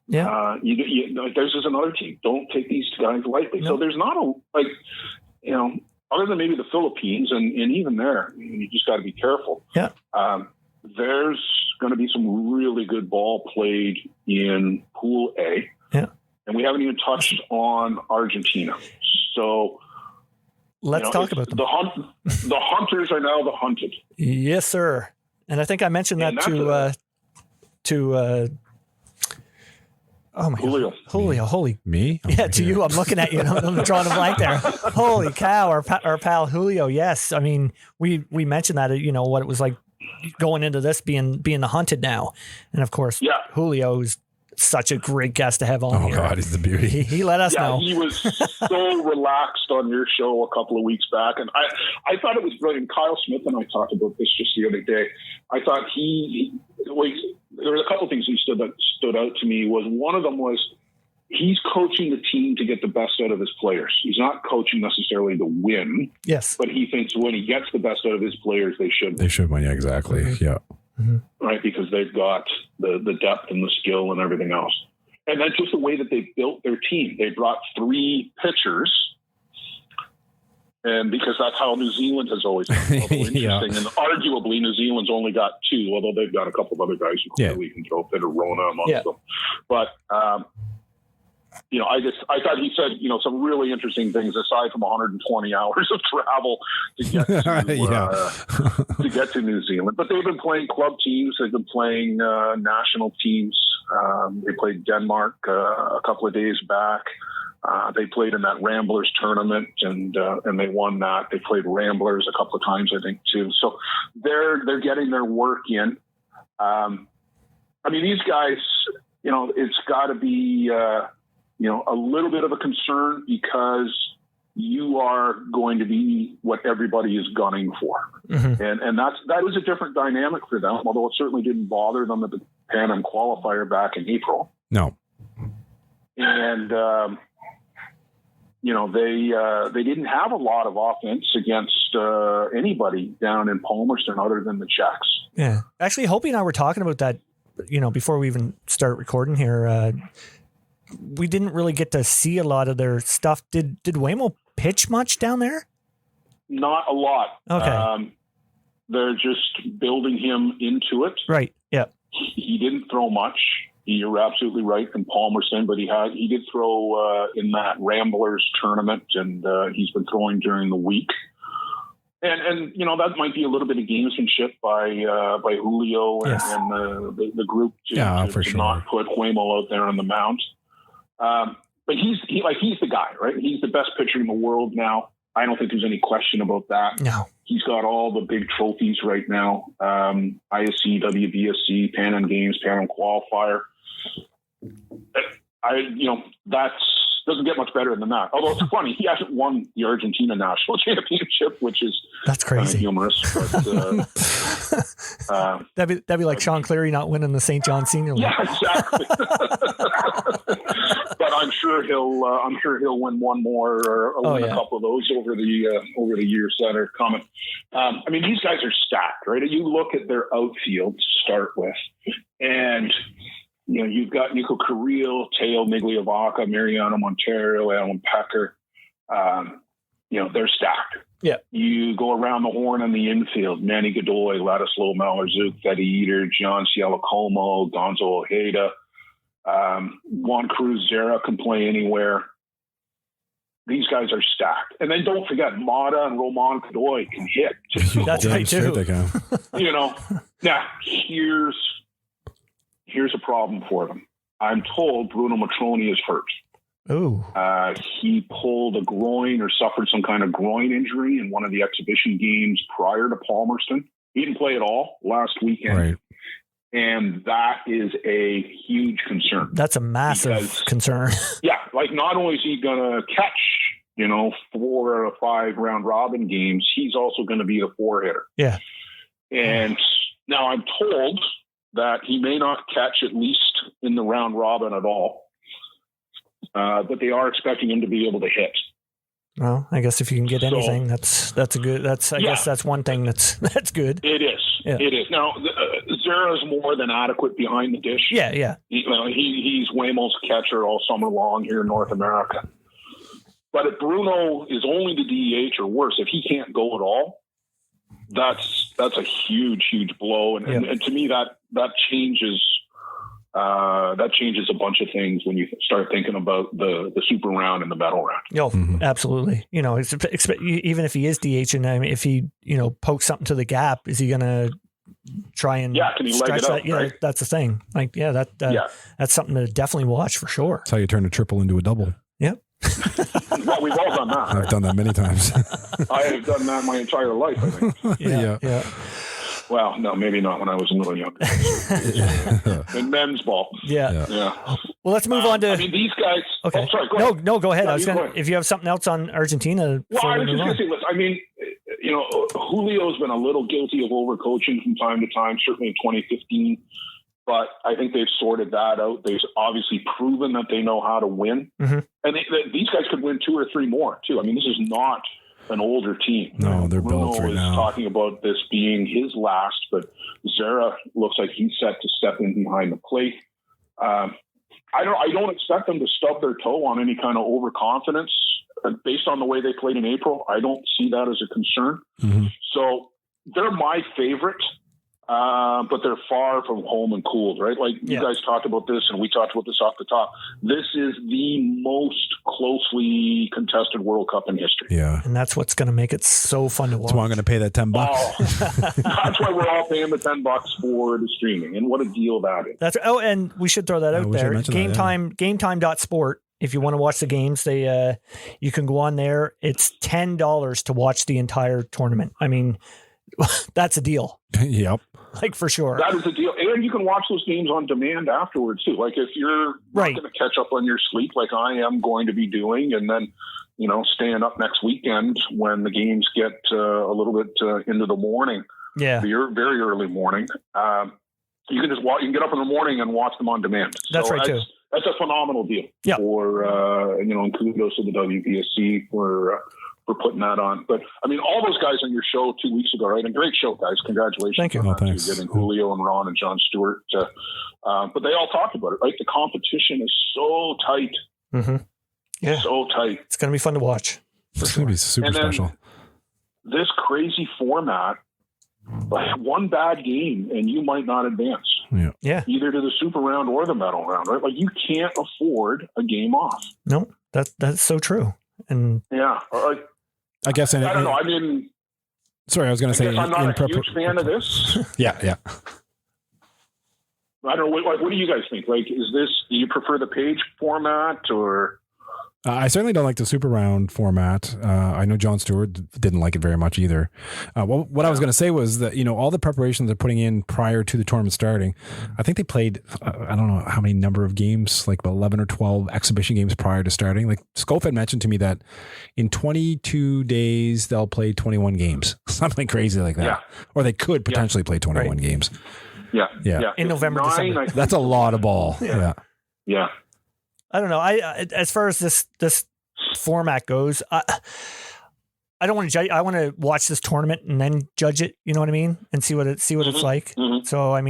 Yeah. There's just another team. Don't take these guys lightly. No. So there's not other than maybe the Philippines, and even there, you just got to be careful. Yeah. There's going to be some really good ball played in Pool A. Yeah. And we haven't even touched on Argentina. So let's talk about them. The hunters are now the hunted. Yes, sir. And I think I mentioned that to oh my Julio. God. Julio, holy. Me? Yeah, to you. I'm looking at you. I'm drawing a blank there. Holy cow, our pal Julio. Yes. I mean, we mentioned that, what it was like going into this being the hunted now. And of course, Julio's such a great guest to have on here. Oh God, he's the beauty. He let us know. He was so relaxed on your show a couple of weeks back. And I thought it was brilliant. Kyle Smith and I talked about this just the other day. I thought there were a couple of things he stood out to me. One of them was he's coaching the team to get the best out of his players. He's not coaching necessarily to win. Yes. But he thinks when he gets the best out of his players, they should win. They should win, yeah, exactly. Mm-hmm. Yeah. Mm-hmm. Right, because they've got the depth and the skill and everything else. And then just the way that they built their team. They brought 3 pitchers, and because that's how New Zealand has always been. Interesting. Yeah. And arguably New Zealand's only got 2, although they've got a couple of other guys who clearly can throw Peter Rona amongst them. But I thought he said, some really interesting things aside from 120 hours of travel to get to, to get to New Zealand. But they've been playing club teams. They've been playing national teams. They played Denmark a couple of days back. They played in that Ramblers tournament and they won that. They played Ramblers a couple of times, I think, too. So they're getting their work in. These guys, it's got to be, a little bit of a concern because you are going to be what everybody is gunning for. Mm-hmm. And that is a different dynamic for them, although it certainly didn't bother them at the Pan Am qualifier back in April. No. And, they didn't have a lot of offense against anybody down in Palmerston other than the Czechs. Yeah. Actually, Hopi and I were talking about that, before we even start recording here. We didn't really get to see a lot of their stuff. Did Waymo pitch much down there? Not a lot. Okay. They're just building him into it. Right. Yeah. He didn't throw much. You're absolutely right in Palmerston, but he did throw in that Ramblers tournament, and he's been throwing during the week. And that might be a little bit of gamesmanship by Julio and the group to not put Waymo out there on the mound. But he's the guy, right? He's the best pitcher in the world now. I don't think there's any question about that. No. He's got all the big trophies right now. ISC, WBSC, Pan Am Games, Pan Am Qualifier. That doesn't get much better than that. Although it's funny, he hasn't won the Argentina national championship, which is that's crazy, humorous. But, that'd be like Sean Cleary not winning the St. John Senior League. Yeah, exactly. But I'm sure he'll win one more or win a couple of those over the years that are coming. These guys are stacked, right? You look at their outfield to start with, and you've got Nico Carrillo, Teo Migliavaca, Mariano Montero, Alan Pecker. They're stacked. Yeah. You go around the horn in the infield, Manny Godoy, Ladislav Malorczuk, Eddie Eater, John Cialacomo, Gonzo Ojeda. Juan Cruz Zera can play anywhere. These guys are stacked. And then don't forget, Mata and Roman Godoy can hit. That's right, too. You know, now here's a problem for them. I'm told Bruno Matroni is hurt. Oh. He pulled a groin or suffered some kind of groin injury in one of the exhibition games prior to Palmerston. He didn't play at all last weekend. Right. And that is a huge concern. That's a massive concern. Yeah. Like, not only is he going to catch, 4 or 5 round robin games, he's also going to be the 4-hitter. Yeah. And now I'm told that he may not catch at least in the round robin at all. But they are expecting him to be able to hit. Well, I guess if you can get anything, that's a good. I guess that's one thing that's good. It is. Yeah. It is. Now, Zera is more than adequate behind the dish. Yeah. He's Waymo's catcher all summer long here in North America. But if Bruno is only the DH or worse, if he can't go at all, that's a huge blow. And to me, that changes. That changes a bunch of things when you start thinking about the super round and the medal round. Oh, absolutely. Even if he is DH, and if he, pokes something to the gap, is he going to try and can he leg it out? Yeah, right? That's the thing. That's something to definitely watch for sure. That's how you turn a triple into a double. Yep. Well, we've all done that. I've done that many times. I have done that my entire life, I think. Yeah. Well, no, maybe not when I was a little younger. In men's ball. Yeah. Well, let's move on to. These guys. Okay. Oh, sorry. Go ahead. No, go ahead. If you have something else on Argentina. Well, I was just going to say, listen, Julio's been a little guilty of overcoaching from time to time, certainly in 2015. But I think they've sorted that out. They've obviously proven that they know how to win. Mm-hmm. And these guys could win 2 or 3 more, too. This is not an older team. No, they're built right now. Talking about this being his last, but Zera looks like he's set to step in behind the plate. I don't expect them to stub their toe on any kind of overconfidence based on the way they played in April. I don't see that as a concern. Mm-hmm. So they're my favorite. But they're far from home and cooled, right? Like you guys talked about this, and we talked about this off the top. This is the most closely contested World Cup in history. Yeah, and that's what's going to make it so fun to watch. That's why I'm going to pay that $10. That's why we're all paying the $10 for the streaming, and what a deal that is. And we should throw that out there. GameTime.sport. If you want to watch the games, you can go on there. It's $10 to watch the entire tournament. That's a deal. Yep. Like, for sure. That is a deal. And you can watch those games on demand afterwards, too. Like, if you're not going to catch up on your sleep like I am going to be doing, and then, staying up next weekend when the games get a little bit into the morning, the very early morning, you can just you can get up in the morning and watch them on demand. That's right, too. That's a phenomenal deal for, and kudos to the WBSC for putting that on. But all those guys on your show 2 weeks ago, right? And great show, guys. Congratulations. Thank you. Thanks. Getting Julio and Ron and John Stewart. But they all talked about it, right? The competition is so tight. Mm-hmm. Yeah. So tight. It's going to be fun to watch. It's going to be super special. This crazy format, like one bad game and you might not advance. Yeah. Either to the super round or the medal round, right? Like you can't afford a game off. No, that's so true. And I guess I don't know. Sorry, I was going to say I'm not a huge fan of this. Yeah. I don't know. What do you guys think? Like, do you prefer the page format or? I certainly don't like the super round format. I know John Stewart didn't like it very much either. What I was going to say was that, all the preparations they're putting in prior to the tournament starting, I think they played, I don't know how many number of games, like about 11 or 12 exhibition games prior to starting. Like Scope had mentioned to me that in 22 days, they'll play 21 games, something crazy like that. Yeah. Or they could potentially play 21 games. Yeah. In November, December. That's a lot of ball. Yeah. I don't know. I as far as this format goes, I don't want to judge. I want to watch this tournament and then judge it. You know what I mean? And see what it's like. Mm-hmm. So I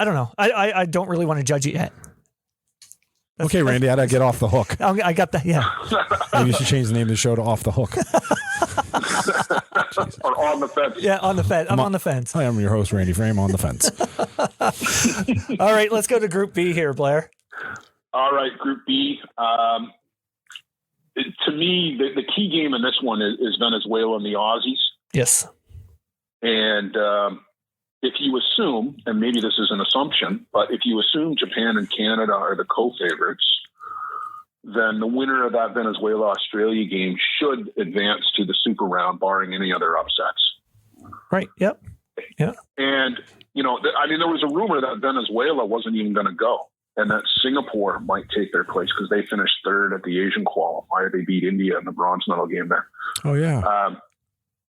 don't know. I don't really want to judge it yet. Okay, Randy, how'd I get off the hook? I got that. Yeah. Maybe you should change the name of the show to Off the Hook. or on the fence. Yeah, on the fence. I'm on the fence. I am your host, Randy Frame, on the fence. All right, let's go to Group B here, Blair. All right, Group B. To me, the key game in this one is Venezuela and the Aussies. Yes. And if you assume, and maybe this is an assumption, but if you assume Japan and Canada are the co-favorites, then the winner of that Venezuela-Australia game should advance to the super round, barring any other upsets. Right. Yep. Yeah. And, there was a rumor that Venezuela wasn't even going to go and that Singapore might take their place because they finished third at the Asian qualifier. They beat India in the bronze medal game there. Oh, yeah.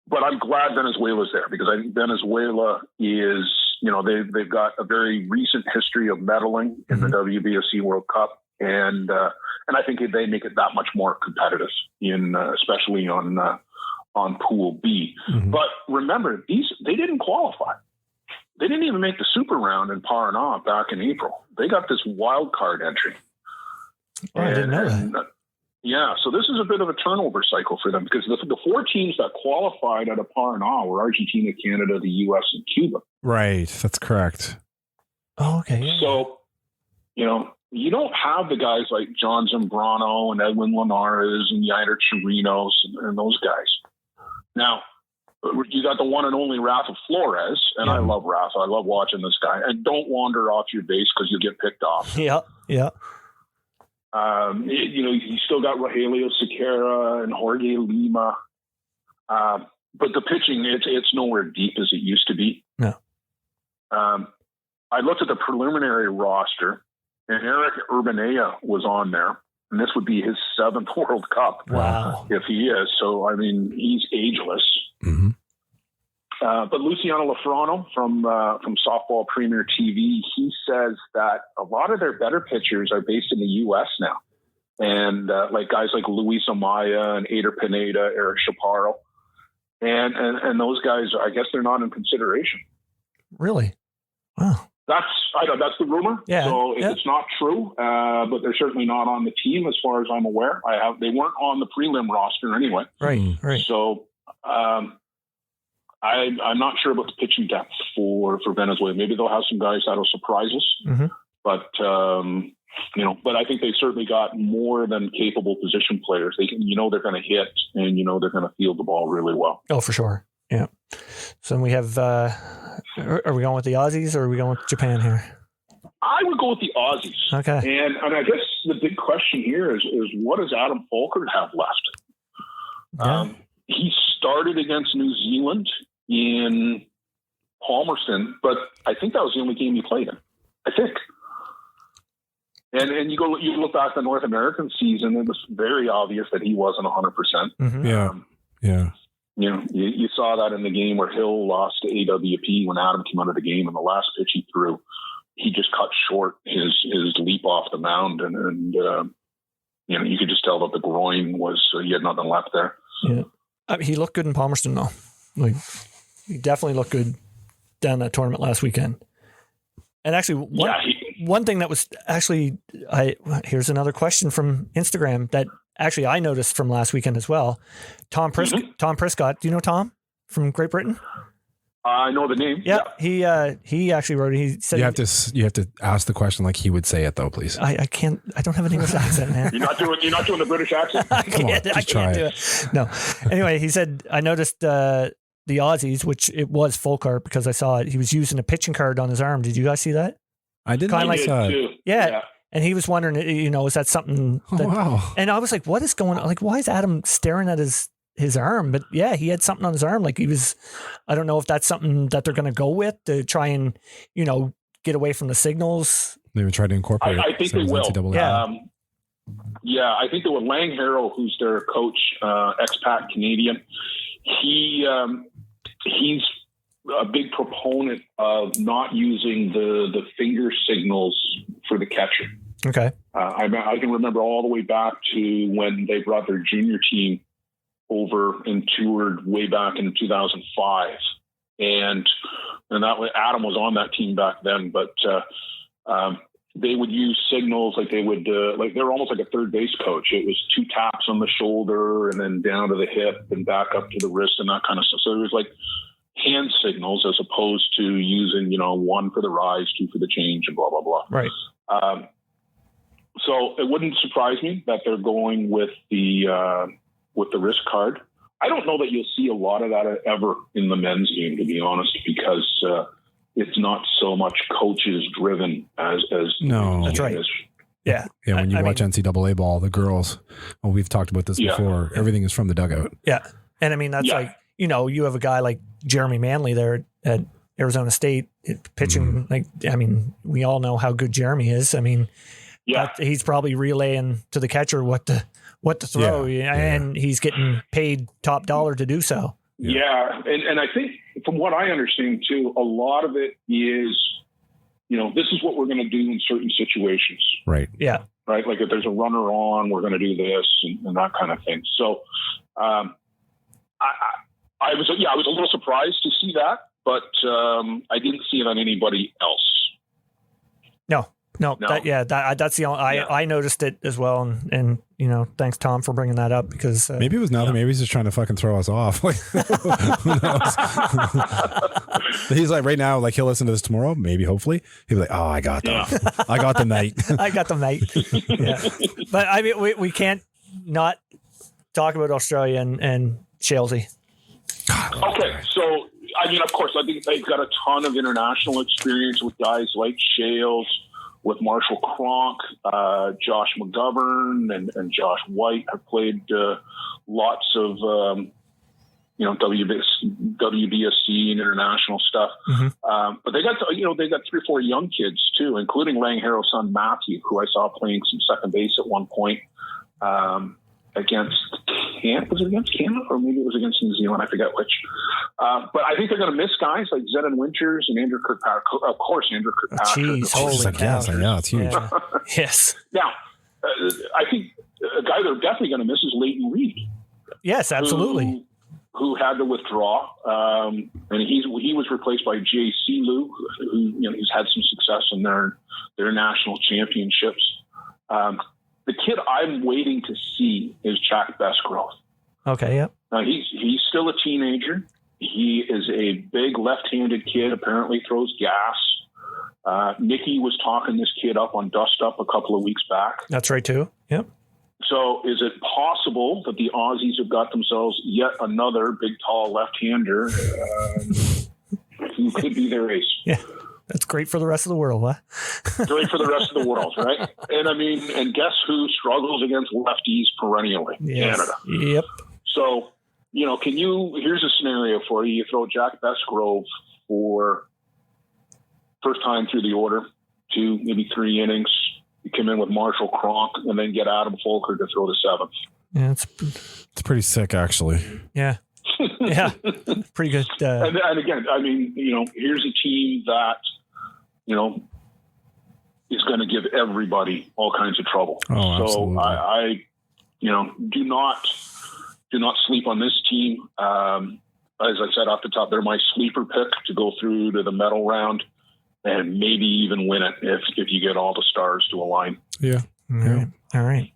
But I'm glad Venezuela's there because I think Venezuela is, they've got a very recent history of medaling in the WBSC World Cup. And I think they make it that much more competitive especially on Pool B. Mm-hmm. But remember, they didn't qualify. They didn't even make the super round in Paraná back in April. They got this wild card entry. Oh, I didn't know that. Yeah, so this is a bit of a turnover cycle for them because the four teams that qualified out of Paraná were Argentina, Canada, the U.S., and Cuba. Right, that's correct. Oh, okay. Yeah. So, you don't have the guys like John Zambrano and Edwin Linares and Yair Chirinos and those guys. Now, you got the one and only Rafa Flores, and I love Rafa. I love watching this guy. And don't wander off your base because you'll get picked off. Yeah, yeah. You still got Rogelio Sequeira and Jorge Lima. But the pitching, it's nowhere deep as it used to be. No. I looked at the preliminary roster, and Eric Urbanea was on there. And this would be his 7th World Cup. Wow. If he is. So, he's ageless. Mm-hmm. But Luciano Lafrano from Softball Premier TV, he says that a lot of their better pitchers are based in the U.S. now. And like guys like Luis Amaya and Eder Pineda, Eric Chaparro. And those guys, I guess they're not in consideration. Really? Wow. That's the rumor. Yeah. So it's not true, but they're certainly not on the team as far as I'm aware. They weren't on the prelim roster anyway. Right. So I'm not sure about the pitching depth for Venezuela. Maybe they'll have some guys that'll surprise us. Mm-hmm. But but I think they certainly got more than capable position players. They can, they're going to hit, and they're going to field the ball really well. Oh, for sure. Yeah. So we have. Are we going with the Aussies or are we going with Japan here? I would go with the Aussies. Okay. And I guess the big question here is what does Adam Folkert have left? Yeah. He started against New Zealand in Palmerston, but I think that was the only game he played in. I think. And you look back at the North American season, it was very obvious that he wasn't 100%. Mm-hmm. Yeah. You saw that in the game where Hill lost to AWP when Adam came out of the game, and the last pitch he threw, he just cut short his leap off the mound, and you could just tell that the groin he had nothing left there. Yeah, he looked good in Palmerston though. Like he definitely looked good down that tournament last weekend. And actually, one thing that was actually, here's another question from Instagram that actually I noticed from last weekend as well. Tom Prescott. Do you know Tom from Great Britain? I know the name. Yeah. He actually wrote it. He said you have to ask the question like he would say it though, please. I can't. I don't have an English accent, man. You're not doing the British accent. I can't do it. No. Anyway, he said I noticed the Aussies, which it was Folkert because I saw it. He was using a pitching card on his arm. Did you guys see that? I didn't. Kind of like too. Yeah. And he was wondering, is that something? Wow. And I was like, what is going on? Like, why is Adam staring at his arm? But yeah, he had something on his arm. Like he was, I don't know if that's something that they're going to go with to try and, get away from the signals. They would try to incorporate. I think they will. Yeah. I think that with Lang Harrow, who's their coach, expat Canadian, he's a big proponent of not using the finger signals for the catcher. Okay. I can remember all the way back to when they brought their junior team over and toured way back in 2005. And that Adam was on that team back then, but they would use signals like they would, like they're almost like a third base coach. It was 2 taps on the shoulder and then down to the hip and back up to the wrist and that kind of stuff. So it was like hand signals as opposed to using, 1 for the rise, 2 for the change, and blah, blah, blah. Right. So it wouldn't surprise me that they're going with the wrist card. I don't know that you'll see a lot of that ever in the men's game, to be honest, because it's not so much coaches driven as no, that's right. Yeah. Yeah. When you watch NCAA ball, the girls, we've talked about this before, everything is from the dugout. Yeah. And I mean, that's like, you have a guy like Jeremy Manley there at Arizona State pitching. Like, I mean, we all know how good Jeremy is. I mean, he's probably relaying to the catcher what to throw, and he's getting paid top dollar to do so. Yeah. And I think from what I understand too, a lot of it is, this is what we're going to do in certain situations. Right. Yeah. Right. Like if there's a runner on, we're going to do this and that kind of thing. So, I was a little surprised to see that, but I didn't see it on anybody else. No. That's the only, I noticed it as well. And thanks Tom for bringing that up because maybe it was nothing. Maybe he's just trying to fucking throw us off. Like, who knows? He's like right now, like he'll listen to this tomorrow. Maybe, hopefully he'll be like, oh, I got them. I got them, mate. I got them, mate. Yeah. But I mean, we can't not talk about Australia and Shalesy. Okay. So, I mean, of course, I think they've got a ton of international experience with guys like Shales, with Marshall Cronk, Josh McGovern, and Josh White have played lots of WBSC and international stuff. Mm-hmm. But they got 3 or 4 young kids too, including Lang Harrow's son Matthew, who I saw playing some second base at one point against Canada, or maybe it was against New Zealand? I forget which. But I think they're going to miss guys like Zenon Winters and Andrew Kirkpatrick. Of course, Andrew Kirkpatrick. Jeez, holy cow. Yeah, it's huge. Yeah. Yes. Now, I think a guy they're definitely going to miss is Leighton Reed. Yes, absolutely. Who had to withdraw, and he was replaced by J.C. Liu, who he's had some success in their national championships. The kid I'm waiting to see is Jack Besgrove. Okay, yeah. He's still a teenager. He is a big left-handed kid, apparently throws gas. Nikki was talking this kid up on Dust Up a couple of weeks back. That's right, too. Yep. So is it possible that the Aussies have got themselves yet another big, tall left-hander who could be their ace? Yeah. That's great for the rest of the world, huh? Great for the rest of the world, right? And I mean, and guess who struggles against lefties perennially? Yes. Canada. Yep. So, here's a scenario for you. You throw Jack Besgrove for first time through the order, 2, maybe 3 innings. You come in with Marshall Cronk and then get Adam Folker to throw the 7th. Yeah, it's pretty sick, actually. Yeah. Yeah. Pretty good. And again, I mean, here's a team that, is going to give everybody all kinds of trouble. Oh, so absolutely. I do not sleep on this team. As I said off the top, they're my sleeper pick to go through to the medal round and maybe even win it if you get all the stars to align. Yeah. All right.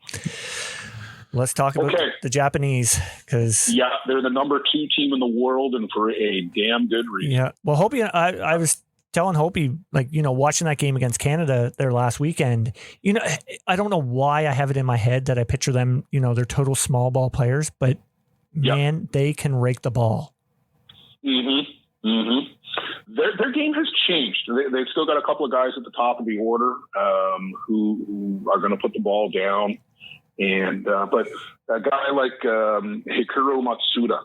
Let's talk about the Japanese because they're the number 2 team in the world and for a damn good reason. Yeah. Well, Hopi, I was telling Hopi, watching that game against Canada there last weekend, I don't know why I have it in my head that I picture them, they're total small ball players, but man, they can rake the ball. Mm-hmm. Mm-hmm. Their game has changed. They've still got a couple of guys at the top of the order who are going to put the ball down. And but a guy like Hikaru Matsuda,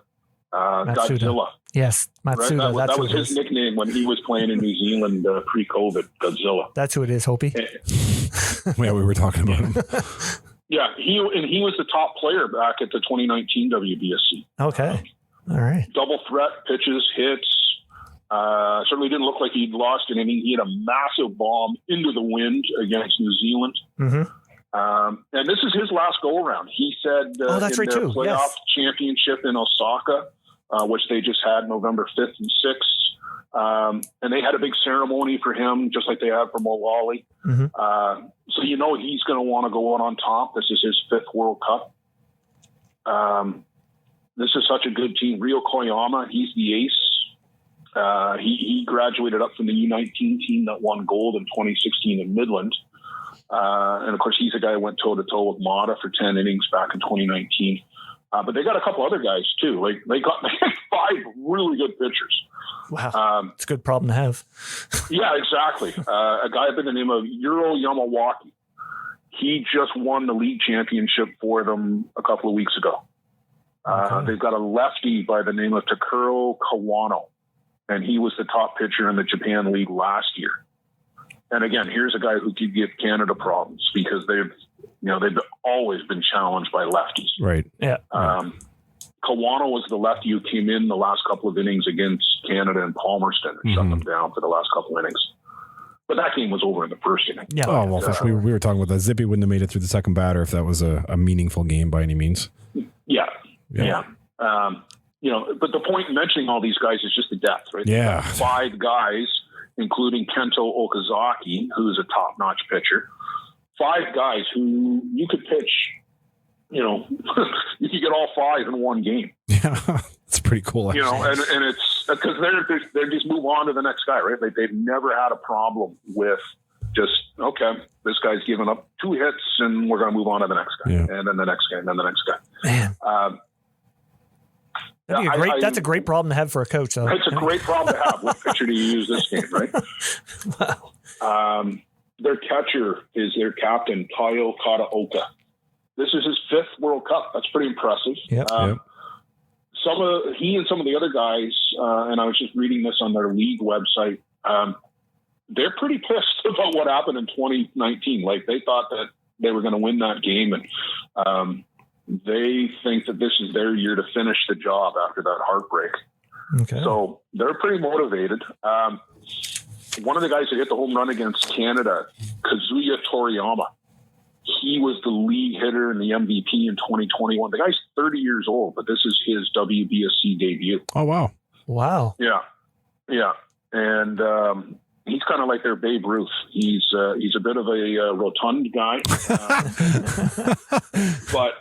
Godzilla. Yes, Matsuda. Right? That was his nickname when he was playing in New Zealand pre-COVID, Godzilla. That's who it is, Hopi. Yeah, we were talking about him. Yeah, he was the top player back at the 2019 WBSC. Okay, all right. Double threat, pitches, hits. Certainly didn't look like he'd lost anything. He had a massive bomb into the wind against New Zealand. Mm-hmm. And this is his last go-around. He said in their playoff championship in Osaka, which they just had November 5th and 6th, And they had a big ceremony for him, just like they have for Mulally. Mm-hmm. So he's going to want to go out on top. This is his 5th World Cup. This is such a good team. Rio Koyama, he's the ace. He graduated up from the U19 team that won gold in 2016 in Midland. And of course, he's a guy who went toe-to-toe with Mata for 10 innings back in 2019. But they got a couple other guys too. Like they got 5 really good pitchers. Wow, it's a good problem to have. Yeah, exactly. A guy by the name of Yuro Yamawaki. He just won the league championship for them a couple of weeks ago. Okay. They've got a lefty by the name of Takuro Kawano, and he was the top pitcher in the Japan League last year. And again, here's a guy who could give Canada problems because they've always been challenged by lefties. Right. Yeah. Kawano was the lefty who came in the last couple of innings against Canada and Palmerston and shut them down for the last couple of innings. But that game was over in the first inning. Yeah. Oh, well, we were talking about that. Zippy wouldn't have made it through the second batter if that was a meaningful game by any means. Yeah. But the point in mentioning all these guys is just the depth, right? Yeah. 5 guys, including Kento Okazaki, who's a top-notch pitcher. 5 guys who you could pitch, you could get all 5 in one game. Yeah, it's pretty cool. Actually. And it's because they're just move on to the next guy, right? Like they've never had a problem with just, okay, this guy's given up 2 hits and we're going to move on to the next guy, and then the next guy, and then the next guy. Man. That's a great problem to have for a coach, though. It's a great problem to have. What pitcher do you use this game, right? Wow. Their catcher is their captain, Tayo Kataoka. This is his 5th World Cup. That's pretty impressive. Yep. He and some of the other guys, and I was just reading this on their league website, they're pretty pissed about what happened in 2019. Like they thought that they were going to win that game, and they think that this is their year to finish the job after that heartbreak. Okay. So they're pretty motivated. One of the guys that hit the home run against Canada, Kazuya Toriyama, he was the league hitter and the MVP in 2021. The guy's 30 years old, but this is his WBSC debut. Oh, wow. Wow. Yeah. And he's kind of like their Babe Ruth. He's a bit of a rotund guy, but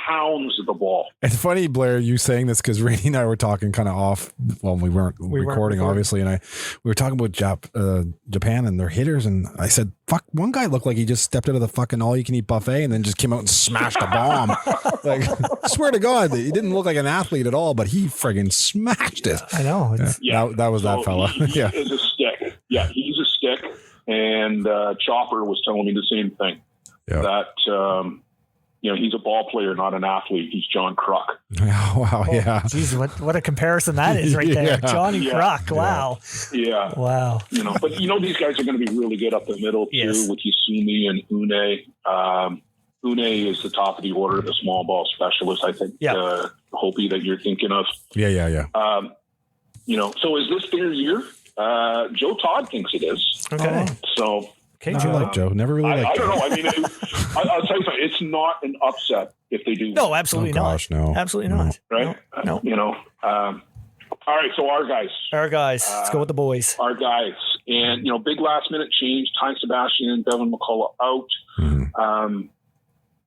pounds the ball. It's funny, Blair, you saying this because Rainey and I were talking kind of off. Well, we weren't recording, obviously, and we were talking about Japan and their hitters, and I said, "Fuck!" One guy looked like he just stepped out of the fucking all-you-can-eat buffet and then just came out and smashed a bomb. Like, swear to God, he didn't look like an athlete at all, but he friggin' smashed it. I know. That was that fella. He is a stick. Yeah, he's a stick, and Chopper was telling me the same thing. Yeah. That. He's a ball player, not an athlete. He's John Kruk. Oh, wow, yeah. Geez, what a comparison that is right there. Johnny Kruk, wow. Yeah. Wow. But these guys are going to be really good up the middle, too, with Yasumi and Une. Une is the top of the order, the small ball specialist, I think. Yeah. Hopi that you're thinking of. Yeah. So is this their year? Joe Todd thinks it is. Okay. So... I like Joe. Never really liked Joe. I don't know. I mean, I'll tell you something. It's not an upset if they do. No, absolutely not. Gosh, no. Absolutely not. Right? No. All right. So our guys. Let's go with the boys. Our guys. And, big last minute change. Ty Sebastian and Devin McCullough out. Mm-hmm.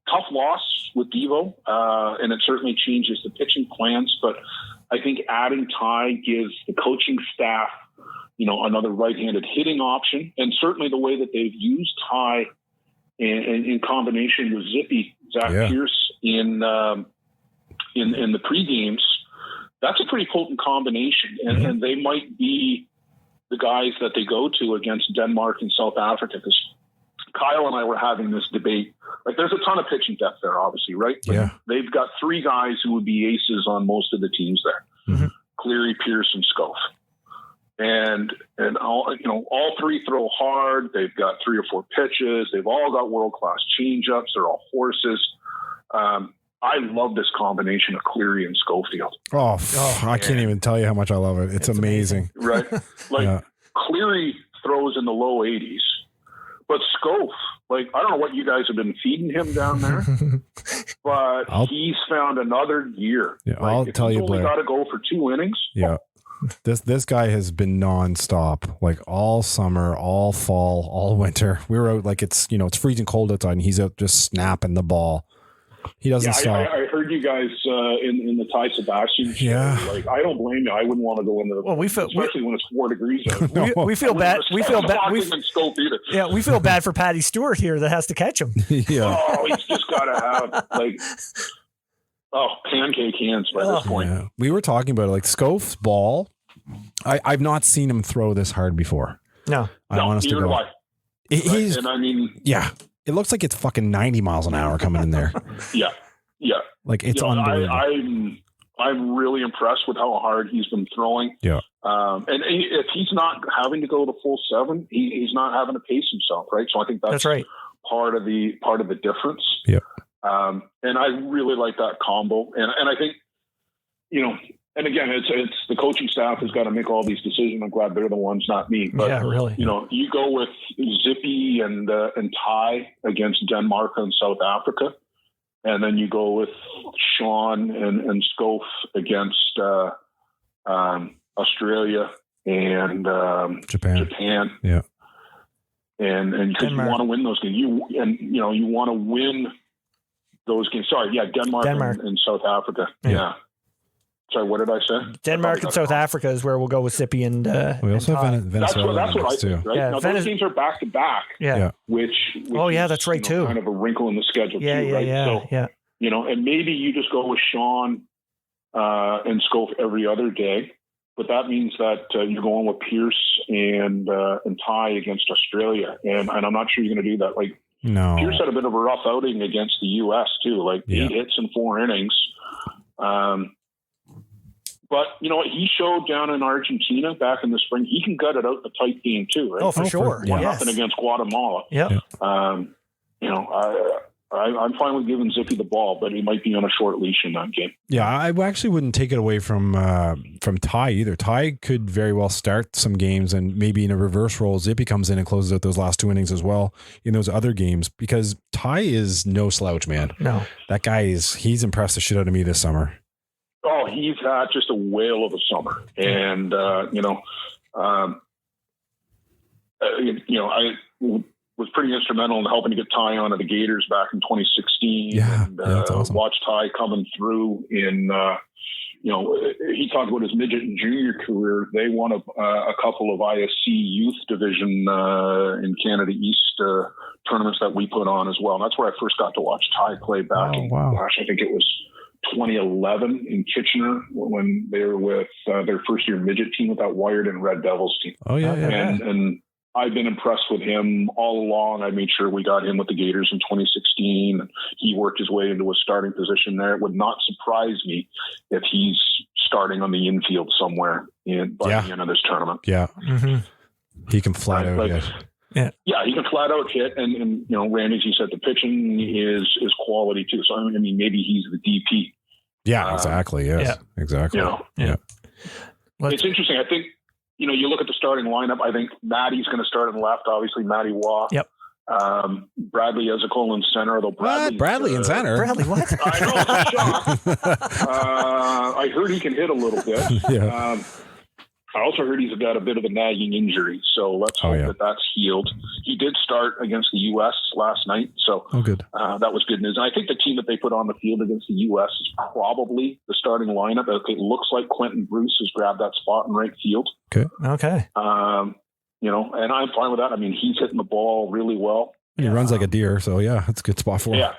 Tough loss with Devo. And it certainly changes the pitching plans. But I think adding Ty gives the coaching staff another right-handed hitting option, and certainly the way that they've used Ty in combination with Zippy, Zach Pierce in the pre-games, that's a pretty potent combination, and they might be the guys that they go to against Denmark and South Africa. Because Kyle and I were having this debate. Like, there's a ton of pitching depth there, obviously, right? Yeah. They've got 3 guys who would be aces on most of the teams there: Cleary, Pierce, and Scove. And all 3 throw hard. They've got 3 or 4 pitches. They've all got world-class changeups. They're all horses. I love this combination of Cleary and Schofield. I can't even tell you how much I love it. It's amazing. Right? Cleary throws in the low 80s. But Scove, I don't know what you guys have been feeding him down there, but he's found another gear. Yeah, I'll tell you, Blair. He's only got to go for 2 innings. Yeah. This guy has been nonstop, like all summer, all fall, all winter. We were out like it's freezing cold outside, and he's out just snapping the ball. He doesn't stop. I heard you guys in the Ty Sebastian show. Yeah. Like, I don't blame you. I wouldn't want to go into the. Well, especially when it's 4 degrees out. we feel bad. We feel bad. We feel bad for Patty Stewart here that has to catch him. Yeah. Oh, he's just got to have pancake hands by this point. Yeah. We were talking about it, like Scoff's ball. I've not seen him throw this hard before. No, neither do I. He's, and I mean, yeah. It looks like it's fucking 90 miles an hour coming in there. Yeah. Like it's unbelievable. I'm really impressed with how hard he's been throwing. Yeah. And if he's not having to go to full 7, he's not having to pace himself, right? So I think that's right. Part of the difference. Yeah. And I really like that combo. And I think, and again, it's the coaching staff has got to make all these decisions. I'm glad they're the ones, not me. But, yeah, really. You go with Zippy and Ty against Denmark and South Africa. And then you go with Sean and Scoff against Australia and Japan. Yeah. And because you want to win those games. You want to win those games. Sorry, yeah, Denmark. And South Africa. Yeah. Sorry, what did I say? Denmark and South Africa is where we'll go with Sippy and we also have Venezuela. That's what I think, right? Yeah, now, those games are back to back. Yeah. Which that's right too. Kind of a wrinkle in the schedule too, right? Yeah. And maybe you just go with Sean and Scoff every other day, but that means that you're going with Pierce and Ty against Australia, and I'm not sure you're going to do that. Like, no, Pierce had a bit of a rough outing against the U.S. too, like 8 hits in 4 innings. But you know what? He showed down in Argentina back in the spring. He can gut it out in a tight game too, right? Oh, for sure. 1-0 against Guatemala. Yeah. I'm fine with giving Zippy the ball, but he might be on a short leash in that game. Yeah, I actually wouldn't take it away from Ty either. Ty could very well start some games, and maybe in a reverse role, Zippy comes in and closes out those last 2 innings as well in those other games, because Ty is no slouch, man. No. That guy he's impressed the shit out of me this summer. Oh, he's had just a whale of a summer. And, I was pretty instrumental in helping to get Ty onto the Gators back in 2016. Yeah, and that's awesome. Watch Ty coming through in, he talked about his midget and junior career. They won a couple of ISC youth division in Canada East tournaments that we put on as well. And that's where I first got to watch Ty play back I think it was 2011 in Kitchener when they were with their first year midget team with that Wired and Red Devils team. Oh yeah. And I've been impressed with him all along. I made sure we got him with the Gators in 2016. He worked his way into a starting position there. It would not surprise me if he's starting on the infield somewhere by the end of this tournament. Yeah. Mm-hmm. He can flat out hit. Yeah, he can flat out hit. And Randy, as you said, the pitching is quality too. So, I mean, maybe he's the DP. Yeah, exactly. Yes, yeah. Exactly. It's interesting. I think, you look at the starting lineup. I think Maddie's going to start on the left. Obviously, Maddie Waugh. Yep. Bradley Ezekiel in center. Although Bradley in center. Bradley, what? I know. It's a shock. I heard he can hit a little bit. Yeah. I also heard he's got a bit of a nagging injury, so let's hope that that's healed. He did start against the U.S. last night, so good. That was good news. And I think the team that they put on the field against the U.S. is probably the starting lineup. It looks like Quentin Bruce has grabbed that spot in right field. Okay. And I'm fine with that. I mean, he's hitting the ball really well. He runs like a deer, so it's a good spot for him. Yeah,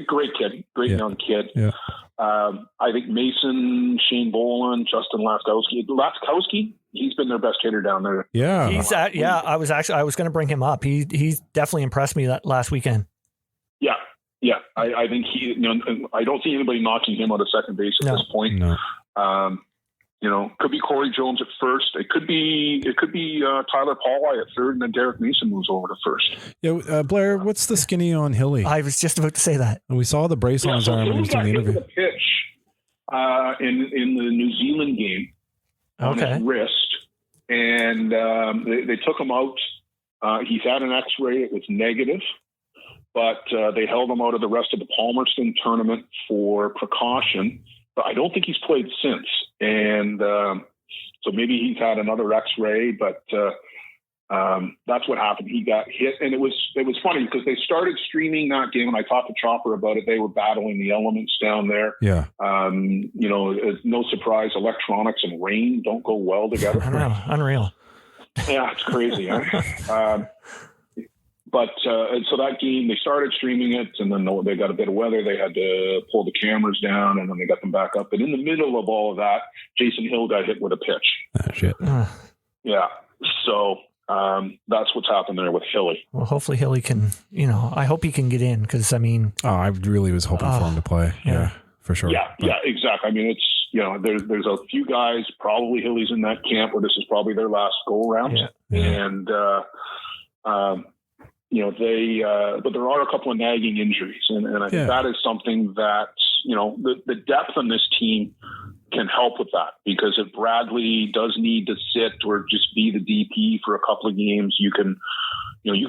great kid, young kid. Yeah. I think Mason, Shane Boland, Justin Laskowski, he's been their best hitter down there. Yeah. I was going to bring him up. He's definitely impressed me that last weekend. Yeah. Yeah. I think I don't see anybody knocking him out of second base at this point. No. Could be Corey Jones at first. It could be Tyler Pauley at third, and then Derek Mason moves over to first. Yeah, Blair, what's the skinny on Hilly? I was just about to say that. And we saw the brace on his arm when he was doing the interview. The pitch in the New Zealand game on his wrist, and they took him out. He's had an X-ray; it was negative, but they held him out of the rest of the Palmerston tournament for precaution. But I don't think he's played since. And So maybe he's had another X-ray, but that's what happened. He got hit, and it was funny because they started streaming that game, and I talked to Chopper about it. They were battling the elements down there. Yeah. It's no surprise, electronics and rain don't go well together. Unreal. Yeah, it's crazy. Huh? And so that game, they started streaming it, and then they got a bit of weather. They had to pull the cameras down, and then they got them back up. And in the middle of all of that, Jason Hill got hit with a pitch. Oh, shit. Yeah. So that's what's happened there with Hilly. Well, hopefully Hilly can, I hope he can get in because, I mean. Oh, I really was hoping for him to play. Yeah, for sure. Yeah, exactly. I mean, it's, there's a few guys, probably Hilly's in that camp where this is probably their last go around. Yeah. And, but there are a couple of nagging injuries. And I think that is something that, the depth on this team can help with that, because if Bradley does need to sit or just be the DP for a couple of games, you can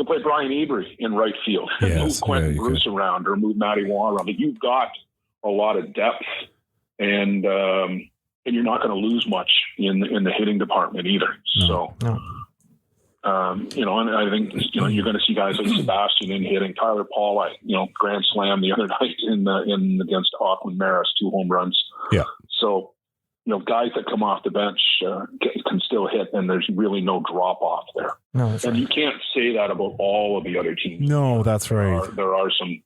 play Brian Avery in right field, move Quentin Bruce around or move Matty Waugh around. But you've got a lot of depth, and you're not going to lose much in the hitting department either. No. So. And I think, you're going to see guys like Sebastian in hitting, Tyler Paul, grand slam the other night in against Auckland Maris, 2 home runs. Yeah. So, guys that come off the bench can still hit, and there's really no drop off there. No, that's and right. you can't say that about all of the other teams. No, that's right. There are some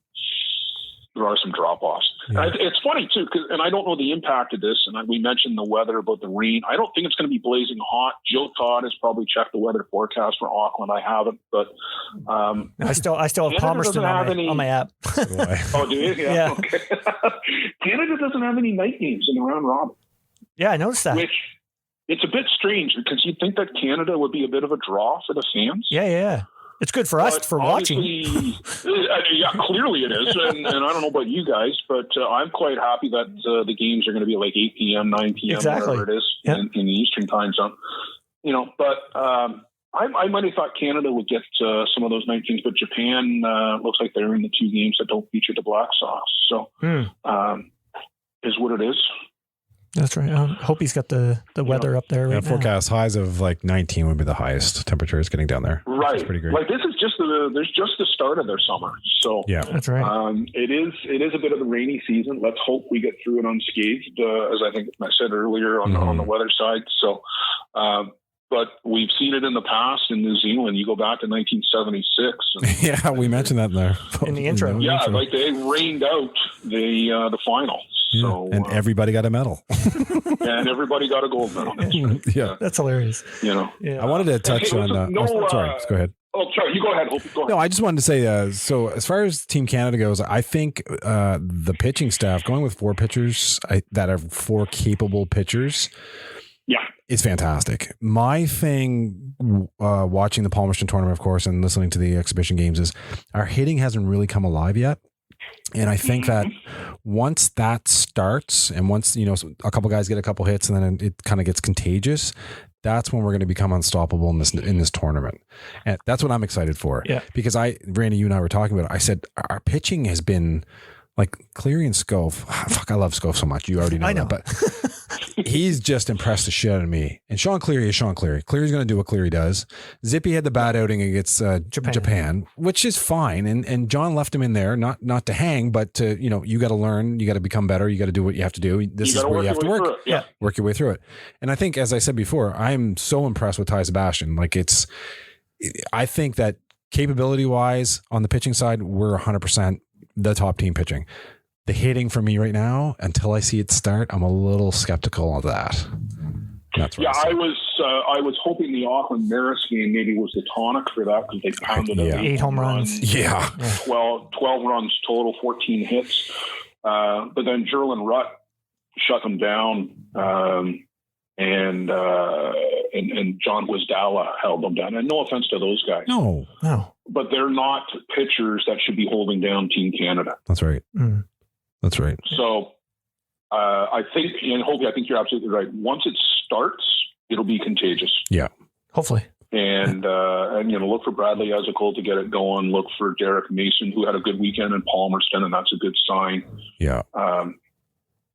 drop offs. Yeah. It's funny too, and I don't know the impact of this. And we mentioned the weather about the rain. I don't think it's going to be blazing hot. Joe Todd has probably checked the weather forecast for Auckland. I haven't, but I still have Palmerston on my app. Oh, do you? Yeah. Okay. Canada doesn't have any night games in the round robin. Yeah, I noticed that. Which it's a bit strange, because you'd think that Canada would be a bit of a draw for the fans. Yeah. It's good for us for watching. Yeah, clearly it is. And I don't know about you guys, but I'm quite happy that the games are going to be like 8 p.m., 9 p.m., whatever it is in the Eastern time zone. But I might have thought Canada would get some of those night games, but Japan looks like they're in the 2 games that don't feature the Black Sox. So is what it is. That's right. I hope he's got the weather up there right now. Forecast highs of like 19 would be the highest temperature is getting down there. Right. That's pretty great. Like this is just the start of their summer. So yeah, that's right. It is a bit of the rainy season. Let's hope we get through it unscathed, as I think I said earlier on the weather side. So, but we've seen it in the past in New Zealand. You go back to 1976. Yeah, we mentioned that there in the intro. Yeah, like they rained out the final. Yeah. So and everybody got a medal. And everybody got a gold medal. Yeah, that's hilarious. Yeah. I wanted to touch on. Sorry, go ahead. Oh, sorry. You go ahead. Go ahead. No, I just wanted to say. So as far as Team Canada goes, I think the pitching staff going with 4 pitchers that are 4 capable pitchers. Yeah. It's fantastic. My thing, watching the Palmerston tournament, of course, and listening to the exhibition games, is our hitting hasn't really come alive yet. And I think that once that starts, and once, a couple guys get a couple hits, and then it kind of gets contagious, that's when we're going to become unstoppable in this tournament. And that's what I'm excited for. Yeah. Because Randy, you and I were talking about it. I said, our pitching has been like Cleary and Scove. Fuck, I love Scove so much. You already know, that, but he's just impressed the shit out of me. And Sean Cleary is Sean Cleary. Cleary's going to do what Cleary does. Zippy had the bad outing against Japan, which is fine. And John left him in there, not to hang, but to, you got to learn, you got to become better. You got to do what you have to do. This is where you have to work. Yeah. Work your way through it. And I think, as I said before, I'm so impressed with Ty Sebastian. Like I think that capability wise on the pitching side, we're 100% the top team pitching. The hitting for me right now, until I see it start, I'm a little skeptical of that. That's right. I was hoping the Auckland Maris game maybe was the tonic for that, because they pounded 8 home runs. Yeah. 12 runs total, 14 hits. But then Jerlin Rutt shut them down. And John Wisdala held them down. And no offense to those guys. No. But they're not pitchers that should be holding down Team Canada. That's right. That's right. So I think you're absolutely right. Once it starts, it'll be contagious. Yeah. Hopefully. And look for Bradley Ezekiel to get it going. Look for Derek Mason, who had a good weekend in Palmerston, and that's a good sign. Yeah.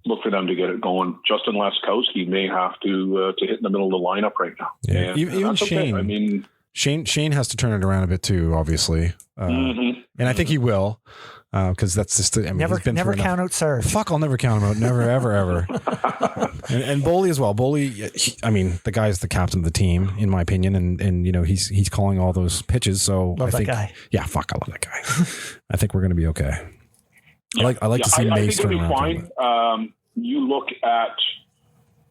look for them to get it going. Justin Laskowski may have to hit in the middle of the lineup right now. Yeah, even Shane. Okay. I mean, Shane has to turn it around a bit too, obviously, and I think he will, because that's just. I mean, never count out Sarge. Fuck, I'll never count him out. Never, ever, ever. and Boley as well. Boley, I mean, the guy's the captain of the team, in my opinion, and he's calling all those pitches. So love I think, that guy. Yeah, fuck, I love that guy. I think we're going to be okay. Yeah. I like to see Mace turn around. I think it'll be fine. You look at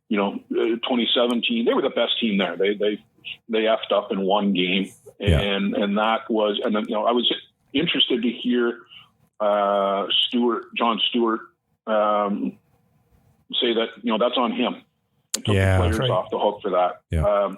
2017. They were the best team there. They effed up in one game, and that was. And then I was interested to hear John Stewart say that that's on him. It took the players off the hook for that. Yeah.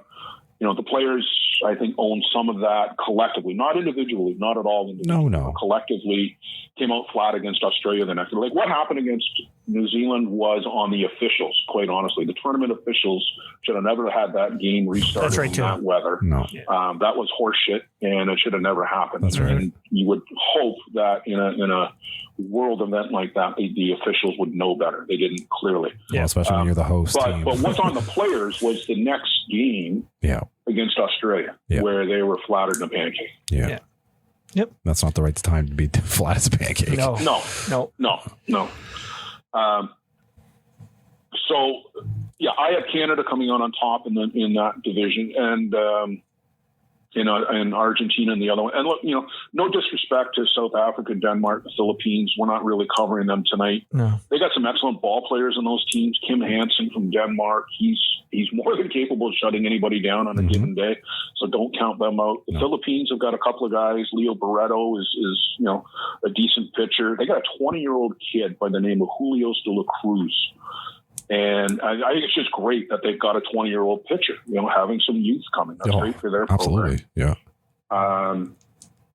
The players, I think, own some of that collectively, not individually, not at all individually. No. Collectively came out flat against Australia the next day. Like what happened against New Zealand was on the officials, quite honestly. The tournament officials should have never had that game restarted in that weather. No. That was horseshit, and it should have never happened. That's right. And you would hope that in a world event like that, the officials would know better. They didn't, clearly. Yeah, especially when you're the host team. But what's on the players was the next game against Australia, where they were flat as a pancake. Yeah. Yep. That's not the right time to be flat as a pancake. No. So, I have Canada coming on top in that division, and and Argentina in the other one. And look, no disrespect to South Africa, Denmark, the Philippines. We're not really covering them tonight. No. They got some excellent ball players in those teams. Kim Hansen from Denmark, he's more than capable of shutting anybody down on a given day. So don't count them out. The Philippines have got a couple of guys. Leo Barreto is a decent pitcher. They got a 20-year-old kid by the name of Julio De La Cruz. And I think it's just great that they've got a 20-year-old pitcher, having some youth coming. That's great for their program. Absolutely, yeah. And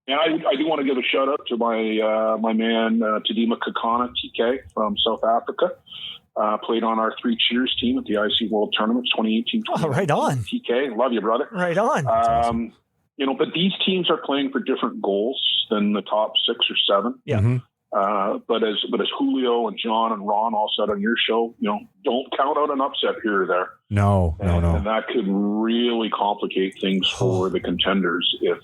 I do want to give a shout out to my man Tadima Kakana, TK from South Africa. Played on our 3 cheers team at the IC World Tournaments 2018. Oh, right on. TK, love you, brother. Right on. But these teams are playing for different goals than the top 6 or 7. Yeah. Mm-hmm. But as Julio and John and Ron all said on your show, don't count out an upset here or there. No. And that could really complicate things for the contenders if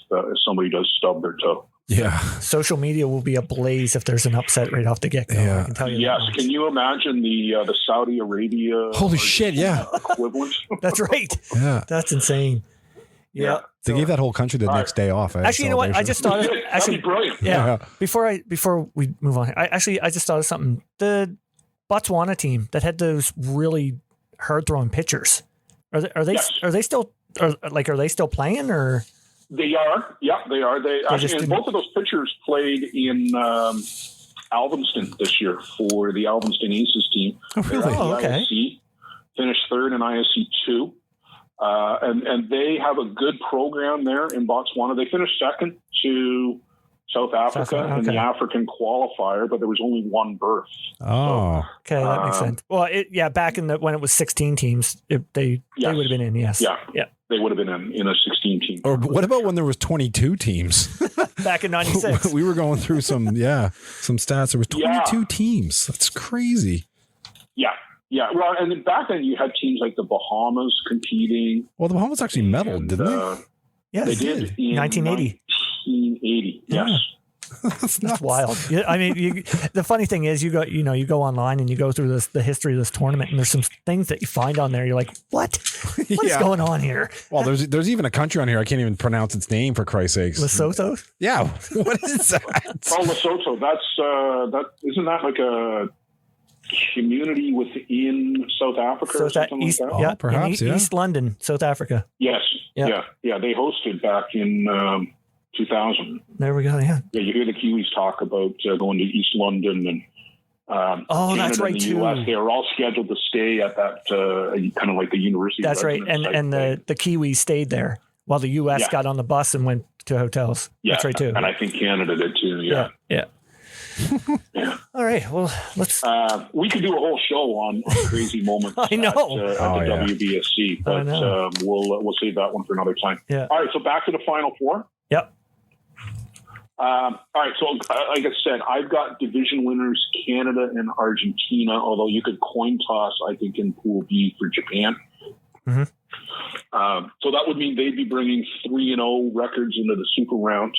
somebody does stub their toe. Yeah. Social media will be ablaze if there's an upset right off the get-go. Yeah. I can tell you yes. Can you imagine the Saudi Arabia holy shit? Yeah. equivalent? That's right. Yeah. That's insane. Yeah. They gave that whole country the next day off. Actually, you know what? I just thought of that'd be brilliant. Yeah. Before we move on, I just thought of something. The Botswana team that had those really hard throwing pitchers. Are they still playing or? They are. Yeah, they are. They actually, and both of those pitchers played in Alvinston this year for the Alvinston Aces team. Oh, really? Okay. ISC, finished 3rd in ISC 2. And they have a good program there in Botswana. They finished 2nd to South Africa in the African qualifier, but there was only 1 berth. Oh, okay, that makes sense. Well, back in when it was 16 teams, they would have been in. Yes, yeah, they would have been in a 16 team. Or what about when there was 22 teams? Back in '96, we were going through some stats. There was 22 teams. That's crazy. Yeah, well, and then back then you had teams like the Bahamas competing. Well, the Bahamas actually medaled, didn't they? Yes, they did. In 1980. 1980, yes. That's wild. I mean, the funny thing is, you go online and you go through the history of this tournament, and there's some things that you find on there. You're like, what? What's going on here? Well, there's even a country on here I can't even pronounce its name, for Christ's sakes. Lesotho. Yeah, what is that? Oh, Lesotho. Isn't that like a community within South Africa or something East, like that? Yeah, perhaps. East London, South Africa. Yes. Yeah. They hosted back in 2000. There we go. Yeah. Yeah, you hear the Kiwis talk about going to East London and Canada that's right and the too. US. They were all scheduled to stay at that kind of like the university. That's right, and the Kiwis stayed there while the US got on the bus and went to hotels. Yeah, that's right too. And I think Canada did too. Yeah. Yeah. All right. Well, let's. We could do a whole show on crazy moments. I know. At the WBSC, but we'll save that one for another time. Yeah. All right. So back to the Final Four. Yep. All right. So, like I said, I've got division winners Canada and Argentina, although you could coin toss, I think, in Pool B for Japan. Mm-hmm. So that would mean they'd be bringing 3-0 records into the super round.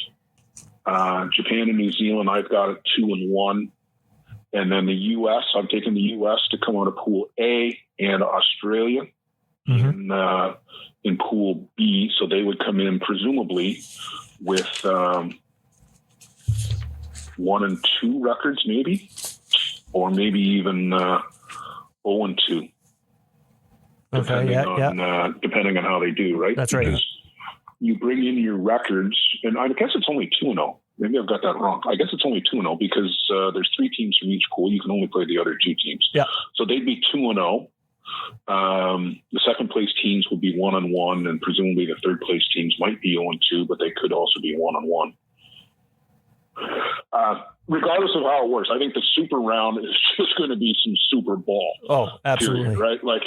Japan and New Zealand, I've got it 2-1. And then the U.S., I'm taking the U.S. to come out of Pool A, and Australia in Pool B. So they would come in presumably with 1-2 records, maybe, or maybe even 0-2. Depending on how they do, right? That's right. Because you bring in your records, and I guess it's only 2-0. Maybe I've got that wrong. I guess it's only 2-0 because there's 3 teams from each pool. You can only play the other 2 teams. Yeah. So they'd be 2-0. The second place teams would be 1-1, and presumably the third place teams might be 0-2, but they could also be 1-1. Regardless of how it works, I think the super round is just going to be some super ball. Oh, absolutely. Period, right? Like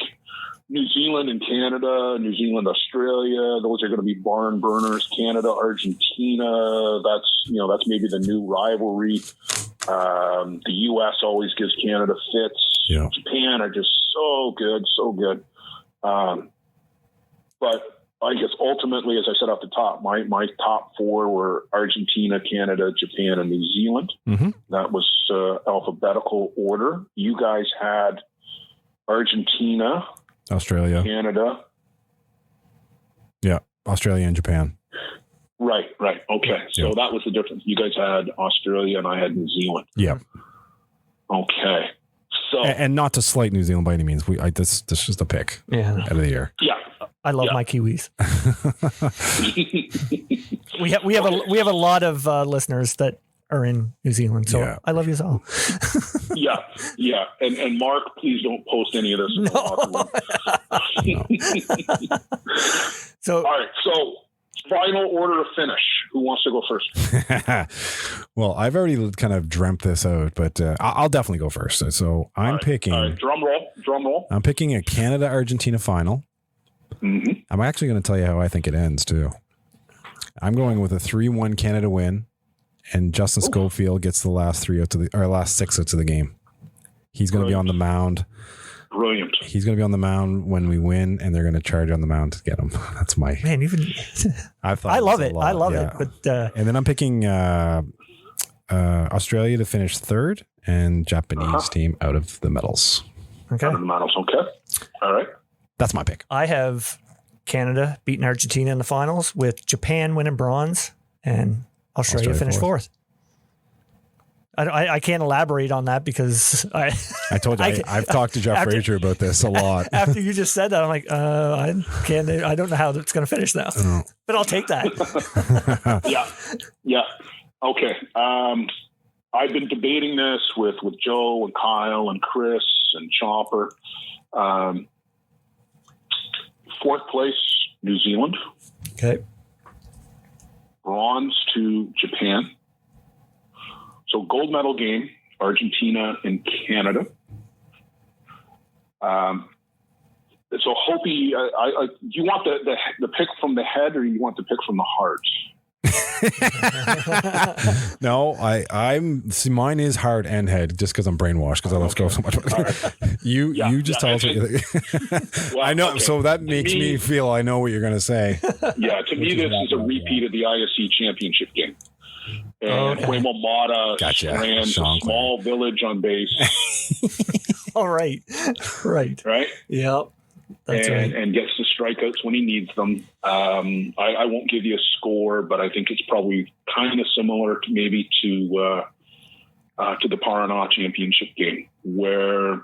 New Zealand and Canada, New Zealand, Australia, those are going to be barn burners. Canada, Argentina, that's maybe the new rivalry. The U.S. always gives Canada fits. Yeah. Japan are just so good. But I guess ultimately, as I said off the top, my top 4 were Argentina, Canada, Japan, and New Zealand. Mm-hmm. That was alphabetical order. You guys had Argentina, Australia, Canada. Yeah, Australia and Japan. Right. Okay. So that was the difference. You guys had Australia and I had New Zealand. Yeah. Okay. So and not to slight New Zealand by any means. This is just a pick out of the year. Yeah. I love my Kiwis. we have a lot of listeners that are in New Zealand, so I love you all. Yeah. And Mark, please don't post any of this. No. So all right. So final order of finish. Who wants to go first? Well, I've already kind of dreamt this out, but I'll definitely go first. So I'm picking. All right. Drum roll. I'm picking a Canada-Argentina final. Mm-hmm. I'm actually going to tell you how I think it ends too. I'm going with a 3-1 Canada win, and Justin Schofield gets the last 6 outs of the game. He's going to be on the mound. Brilliant. He's going to be on the mound when we win, and they're going to charge on the mound to get him. That's my man. I love it. I love it. But and then I'm picking Australia to finish 3rd, and Japanese team out of the medals. Okay. Out of the medals. Okay. All right. That's my pick. I have Canada beating Argentina in the finals, with Japan winning bronze and Australia finished 4th. I can't elaborate on that because I told you I've talked to Jeff Frazier about this a lot. After you just said that, I'm like, I don't know how it's going to finish now, but I'll take that. Yeah. Okay. I've been debating this with Joe and Kyle and Chris and Chopper. 4th place, New Zealand. Okay. Bronze to Japan. So gold medal game, Argentina and Canada. So Hopi, do you want the pick from the head, or you want the pick from the heart? No, mine is heart and head, just because I'm brainwashed because I love Scove so much. Right. You just tell us what you think. Well, I know, so that makes me feel I know what you're going to say. Yeah, to me this is a repeat of the ISC championship game. And Quemo Mata ran a small village on base. All right. Yep. And gets the strikeouts when he needs them. I won't give you a score, but I think it's probably kind of similar to maybe to the Paraná championship game, where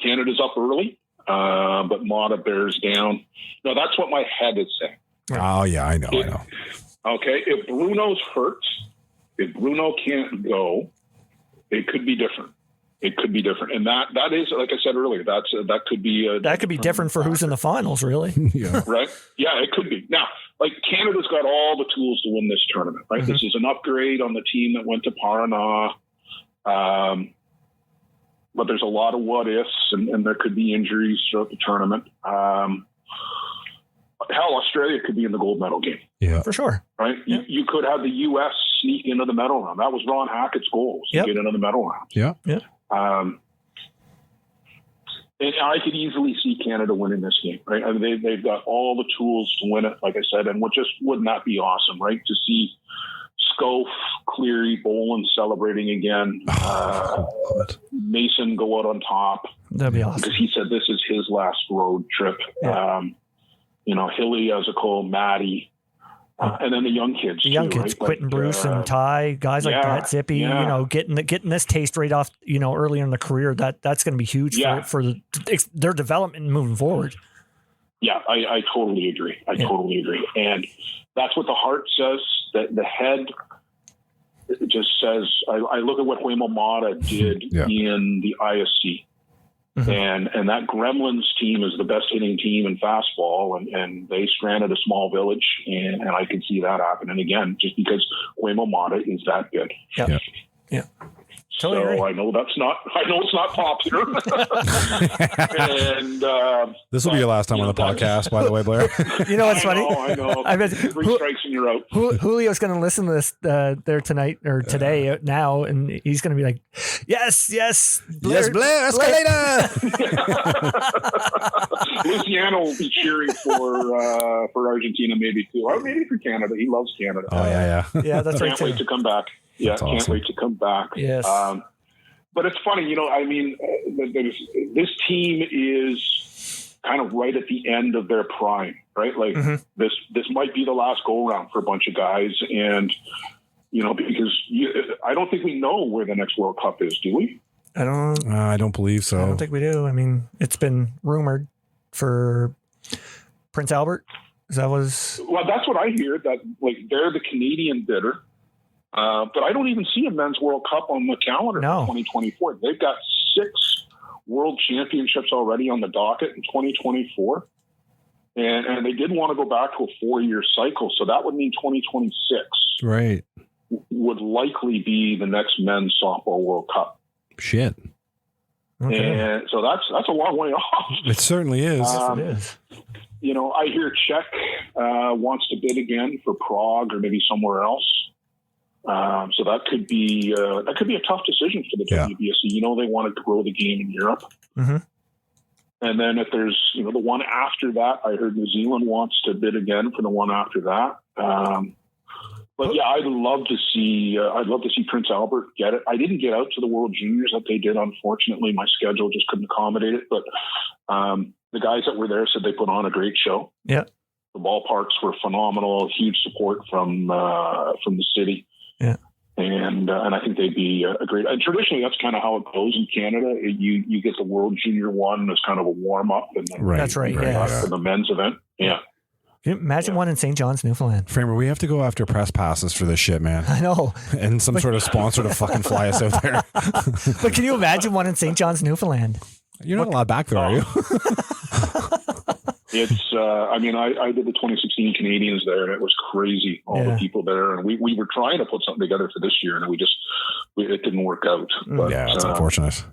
Canada's up early, but Mata bears down. No, that's what my head is saying. Oh yeah, I know. Okay, if Bruno's hurt, if Bruno can't go, it could be different. And that is, like I said earlier, that could be different for who's in the finals, really. Yeah. Right? Yeah, it could be. Now, like, Canada's got all the tools to win this tournament, right? Mm-hmm. This is an upgrade on the team that went to Paraná. But there's a lot of what ifs, and there could be injuries throughout the tournament. Hell, Australia could be in the gold medal game. Yeah, for sure. Right? Yeah. You could have the U.S. sneak into the medal round. That was Ron Hackett's goal, to get into the medal round. Yeah. Yeah. And I could easily see Canada winning this game, right? I mean, they've got all the tools to win it, like I said, and wouldn't that be awesome, right? To see Schoaf, Cleary, Boland celebrating again, Mason go out on top. That'd be awesome. Because he said this is his last road trip. Yeah. Hilly as a goal, Maddie, and then the young kids. The young too, kids, right? Quentin Bruce and Ty, guys like that, Zippy, getting this taste right off, earlier in the career, that's going to be huge for their development moving forward. Yeah, I totally agree. Totally agree. And that's what the heart says. That the head just says, I look at what Huemo Mata did in the ISC. Mm-hmm. And that Gremlins team is the best hitting team in fastball, and they stranded a small village, and I can see that happening again, just because Huemo Mata is that good. Yeah. Totally so agree. I know it's not popular. And this will be your last time on the podcast, by the way, Blair. You know what's funny? I know. I bet 3 strikes and you're out. Julio's going to listen to this there tonight or today now, and he's going to be like, "Yes, Blair, Escalator." Luciano will be cheering for Argentina, maybe too, or maybe for Canada. He loves Canada. Oh yeah. That's right. Can't wait to come back. Yeah, That's can't awesome. wait to come back. Yes. But it's funny, this team is kind of right at the end of their prime, right? Like this might be the last go round for a bunch of guys, and because I don't think we know where the next World Cup is, do we? I don't believe so. I don't think we do. I mean, it's been rumored for Prince Albert. Well, that's what I hear. That they're the Canadian bidder. But I don't even see a men's World Cup on the calendar for 2024. They've got 6 world championships already on the docket in 2024. And they did want to go back to a 4-year cycle. So that would mean 2026 right. would likely be the next men's softball World Cup. Shit. Okay. And so that's a long way off. It certainly is. It is. I hear Czech wants to bid again for Prague or maybe somewhere else. So that could be a tough decision for the WBSC. They want to grow the game in Europe. Mm-hmm. And then if there's, the one after that, I heard New Zealand wants to bid again for the one after that. But yeah, I'd love to see Prince Albert get it. I didn't get out to the World Juniors that they did. Unfortunately, my schedule just couldn't accommodate it. But the guys that were there said they put on a great show. Yeah. The ballparks were phenomenal. Huge support from the city. Yeah. And I think they'd be a great. And traditionally, that's kind of how it goes in Canada. You get the World Junior one as kind of a warm up, and then That's right. for the men's event. Yeah. Can you imagine one in St. John's, Newfoundland? Framer, we have to go after press passes for this shit, man. I know. And some sort of sponsor to fucking fly us out there. But can you imagine one in St. John's, Newfoundland? You're not allowed back there, are you? It's, I did the 2016 Canadians there, and it was crazy. All the people there, and we were trying to put something together for this year, and it didn't work out. But, yeah, it's unfortunate.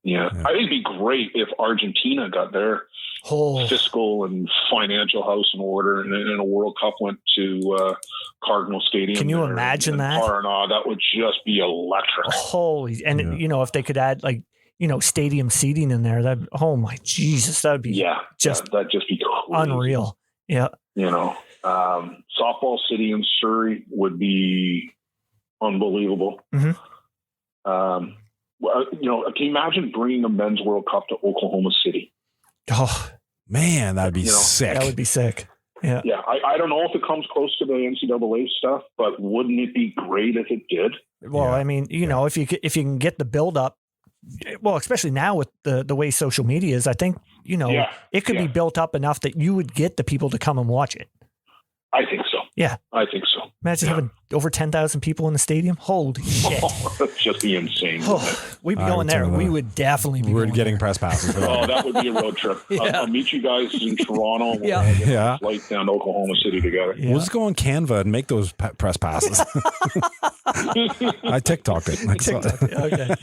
Yeah. I think it'd be great if Argentina got their fiscal and financial house in order, and a World Cup went to Cardinal Stadium. Can you imagine that? Paraná, that would just be electric. Holy, and if they could add stadium seating in there, oh my Jesus, that would be that'd just be crazy. Unreal. Yeah. Softball City in Surrey would be unbelievable. Mm-hmm. Can you imagine bringing the men's World Cup to Oklahoma City? Oh man, that'd be sick. That would be sick. Yeah. Yeah. I don't know if it comes close to the NCAA stuff, but wouldn't it be great if it did? Well, I mean, if you can get the build up, well, especially now with the way social media is, I think, it could be built up enough that you would get the people to come and watch it. I think so. Yeah. I think so. Imagine having over 10,000 people in the stadium. Holy shit. That'd just be insane. We'd be going there. We would definitely be getting press passes. That would be a road trip. I'll meet you guys in Toronto. We'll get a flight down to Oklahoma City together. Yeah. We'll just go on Canva and make those press passes. I TikTok it. Okay.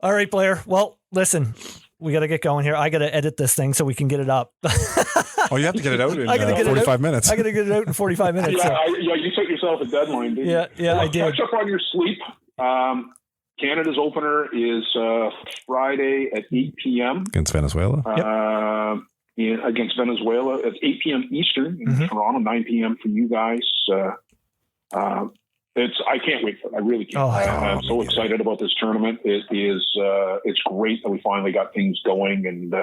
All right, Blair. Well, listen, we got to get going here. I got to edit this thing so we can get it up. Oh, you have to get it out in I gotta get 45 minutes. I got to get it out in 45 minutes. Yeah, you set yourself a deadline, didn't you? Yeah, I did. Catch up on your sleep. Canada's opener is Friday at 8 p.m. Against Venezuela. Against Venezuela at 8 p.m. Eastern in Toronto, 9 p.m. for you guys. I can't wait for it. I really can't. I'm so excited about this tournament. It is. It's great that we finally got things going, and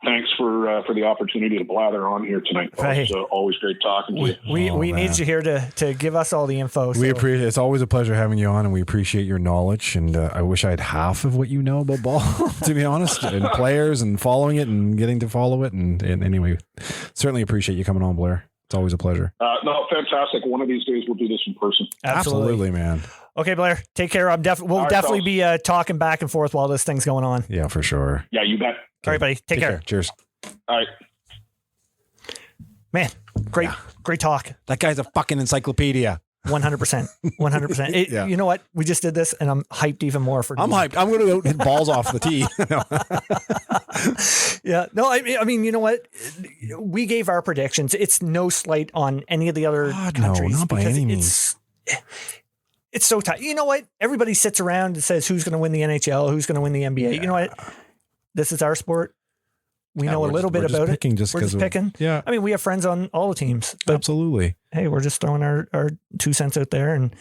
thanks for the opportunity to blather on here tonight. Hey. It's always great talking to you. We need you here to give us all the info. We appreciate it. It's always a pleasure having you on, and we appreciate your knowledge. And I wish I had half of what you know about ball, to be honest, and players and following it and getting to follow it. And anyway, certainly appreciate you coming on, Blair. It's always a pleasure. No, fantastic. One of these days we'll do this in person. Absolutely, man. Okay, Blair, take care. We'll definitely be talking back and forth while this thing's going on. Yeah, for sure. Yeah, you bet. All right, buddy. Take care. Cheers. All right. Man, great talk. That guy's a fucking encyclopedia. 100%. 100%. Yeah. You know what? We just did this, and I'm hyped even more for. I'm hyped. I'm going to go hit balls off the tee. Yeah. No, I mean, you know what? We gave our predictions. It's no slight on any of the other countries. No, not by any means. It's so tight. You know what? Everybody sits around and says, who's going to win the NHL? Who's going to win the NBA? Yeah. You know what? This is our sport. We know a little bit about it. We're just picking. Yeah. I mean, we have friends on all the teams. But absolutely. Hey, we're just throwing our 2 cents out there, and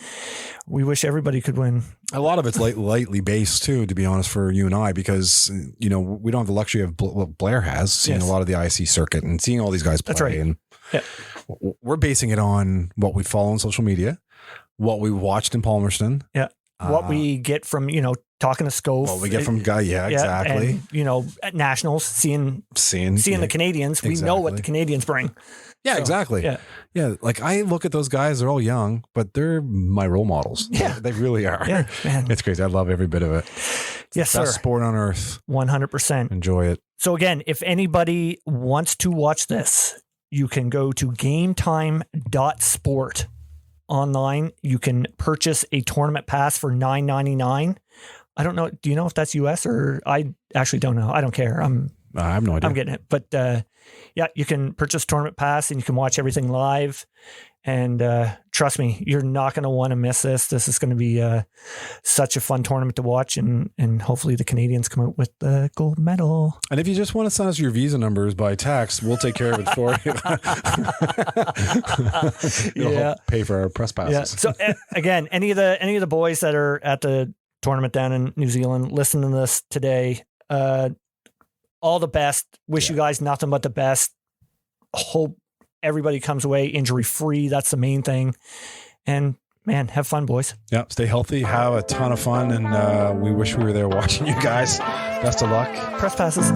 we wish everybody could win. A lot of it's lightly based too, to be honest, for you and I, because we don't have the luxury of what Blair has, seeing a lot of the IC circuit and seeing all these guys play. That's right. And we're basing it on what we follow on social media, what we watched in Palmerston. Yeah. What we get from, talking to Scove. What we get from Guy. Yeah, exactly. And, at nationals, seeing the Canadians, we know what the Canadians bring. Yeah, exactly. Yeah. Like I look at those guys, they're all young, but they're my role models. Yeah. They really are. Yeah, man. It's crazy. I love every bit of it. Yes, the best sport on earth. 100%. Enjoy it. So again, if anybody wants to watch this, you can go to gametime.sport. Online, you can purchase a tournament pass for $9.99. I don't know. Do you know if that's US or I actually don't know. I don't care. I have no idea. I'm getting it. But you can purchase tournament pass and you can watch everything live. And trust me, you're not going to want to miss this. This is going to be such a fun tournament to watch, and hopefully the Canadians come out with the gold medal. And if you just want to send us your visa numbers by text, we'll take care of it for you. It'll help pay for our press passes. Yeah. So again, any of the boys that are at the tournament down in New Zealand, listen to this today. All the best. Wish you guys nothing but the best. Hope everybody comes away injury free. That's the main thing. And man, have fun, boys. Yeah. Stay healthy. Have a ton of fun. And we wish we were there watching you guys. Best of luck. Press passes.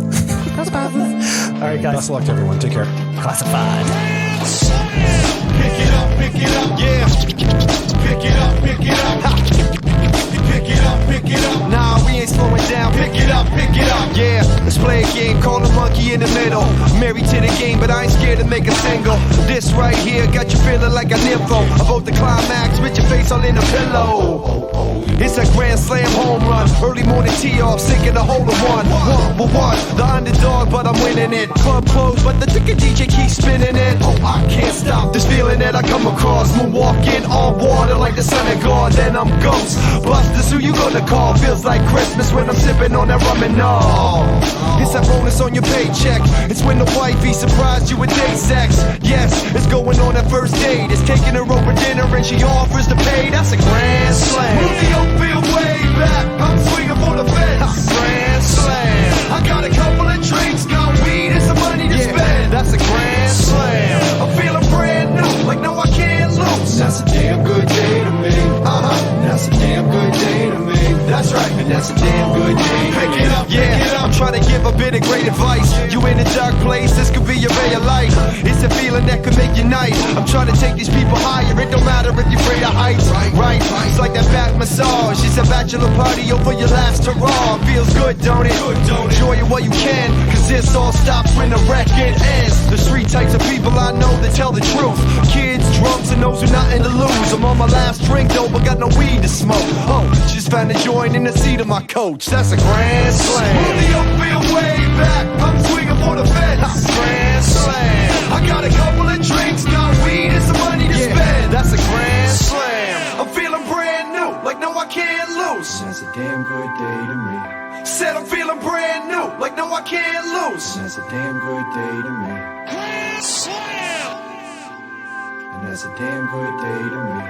Press passes. All right, guys. Best of luck to everyone. Take care. Classified. Pick it up, yeah. Pick it up, pick it up. Pick it up, pick it up. Nah, we ain't slowing down. Pick it up, yeah. Let's play a game, call a monkey in the middle. Married to the game, but I ain't scared to make a single. This right here got you feeling like a nympho. About the climax with your face all in a pillow. It's a grand slam home run. Early morning tee off, sinking a hole in one. 1-1, the underdog, but I'm winning it. Club closed, but the ticket DJ keeps spinning it. Oh, I can't stop this feeling that I come across. Moonwalking on water like the sun of God. Then I'm ghost. Busters, who you gonna call? Feels like Christmas when I'm sipping on that rum and all. It's a bonus on your paycheck. It's when the wifey surprised you with day sex. Yes, it's going on that first date. It's taking her over dinner and she offers to pay. That's a grand slam. Move the Oakville way back. I'm swinging for the fence. Grand slam. I got a couple of drinks, got weed and some money to spend. That's a grand slam. I'm feeling brand new, like no I can't lose. That's a damn good day to me. That's a damn good day to me. That's right, and that's a damn good day. Pick it up, yeah. I'm trying to give a bit of great advice. You in a dark place, this could be your ray of light. It's a feeling that could make you nice. I'm trying to take these people higher. It don't matter if you're afraid of heights. Right. It's like that back massage. It's a bachelor party over your last hurrah. Feels good, don't it? Enjoy it while you can, cause this all stops when the record ends. There's three types of people I know that tell the truth. Kids, drunks, and those who nothing to lose. I'm on on my last drink though, but got no weed to smoke. Oh, just found a joint in the seat of my coach. That's a grand slam. Pull the upfield way back, I'm swinging for the fence. Grand slam. I got a couple of drinks, got weed and some money to spend. That's a grand slam. I'm feeling brand new, like no I can't lose. That's a damn good day to me. Said I'm feeling brand new, like no I can't lose. That's a damn good day to me. Grand slam. And that's a damn good day to me.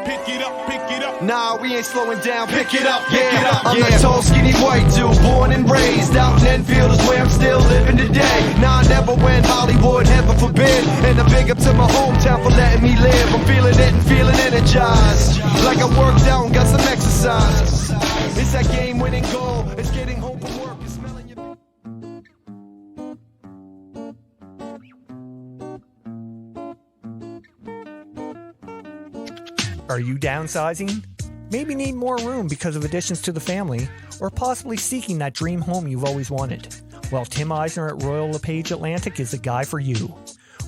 Pick it up, pick it up. Nah, we ain't slowing down. Pick it up, pick it up. I'm a tall, skinny white dude, born and raised out in Enfield is where I'm still living today. Nah, I never went Hollywood, heaven forbid. And a big up to my hometown for letting me live. I'm feeling it and feeling energized, like I worked out and got some exercise. It's that game-winning goal. It's getting home from work. It's smelling your... Are you downsizing? Maybe need more room because of additions to the family, or possibly seeking that dream home you've always wanted? Well, Tim Eisner at Royal LePage Atlantic is the guy for you.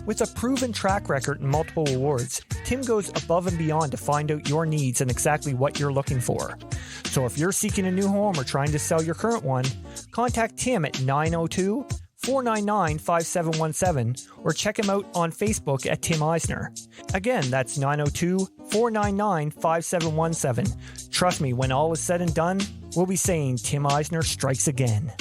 With a proven track record and multiple awards, Tim goes above and beyond to find out your needs and exactly what you're looking for. So if you're seeking a new home or trying to sell your current one, contact Tim at 902-499-5717 or check him out on Facebook at Tim Eisner. Again, that's 902-499-5717. Trust me, when all is said and done, we'll be saying Tim Eisner strikes again.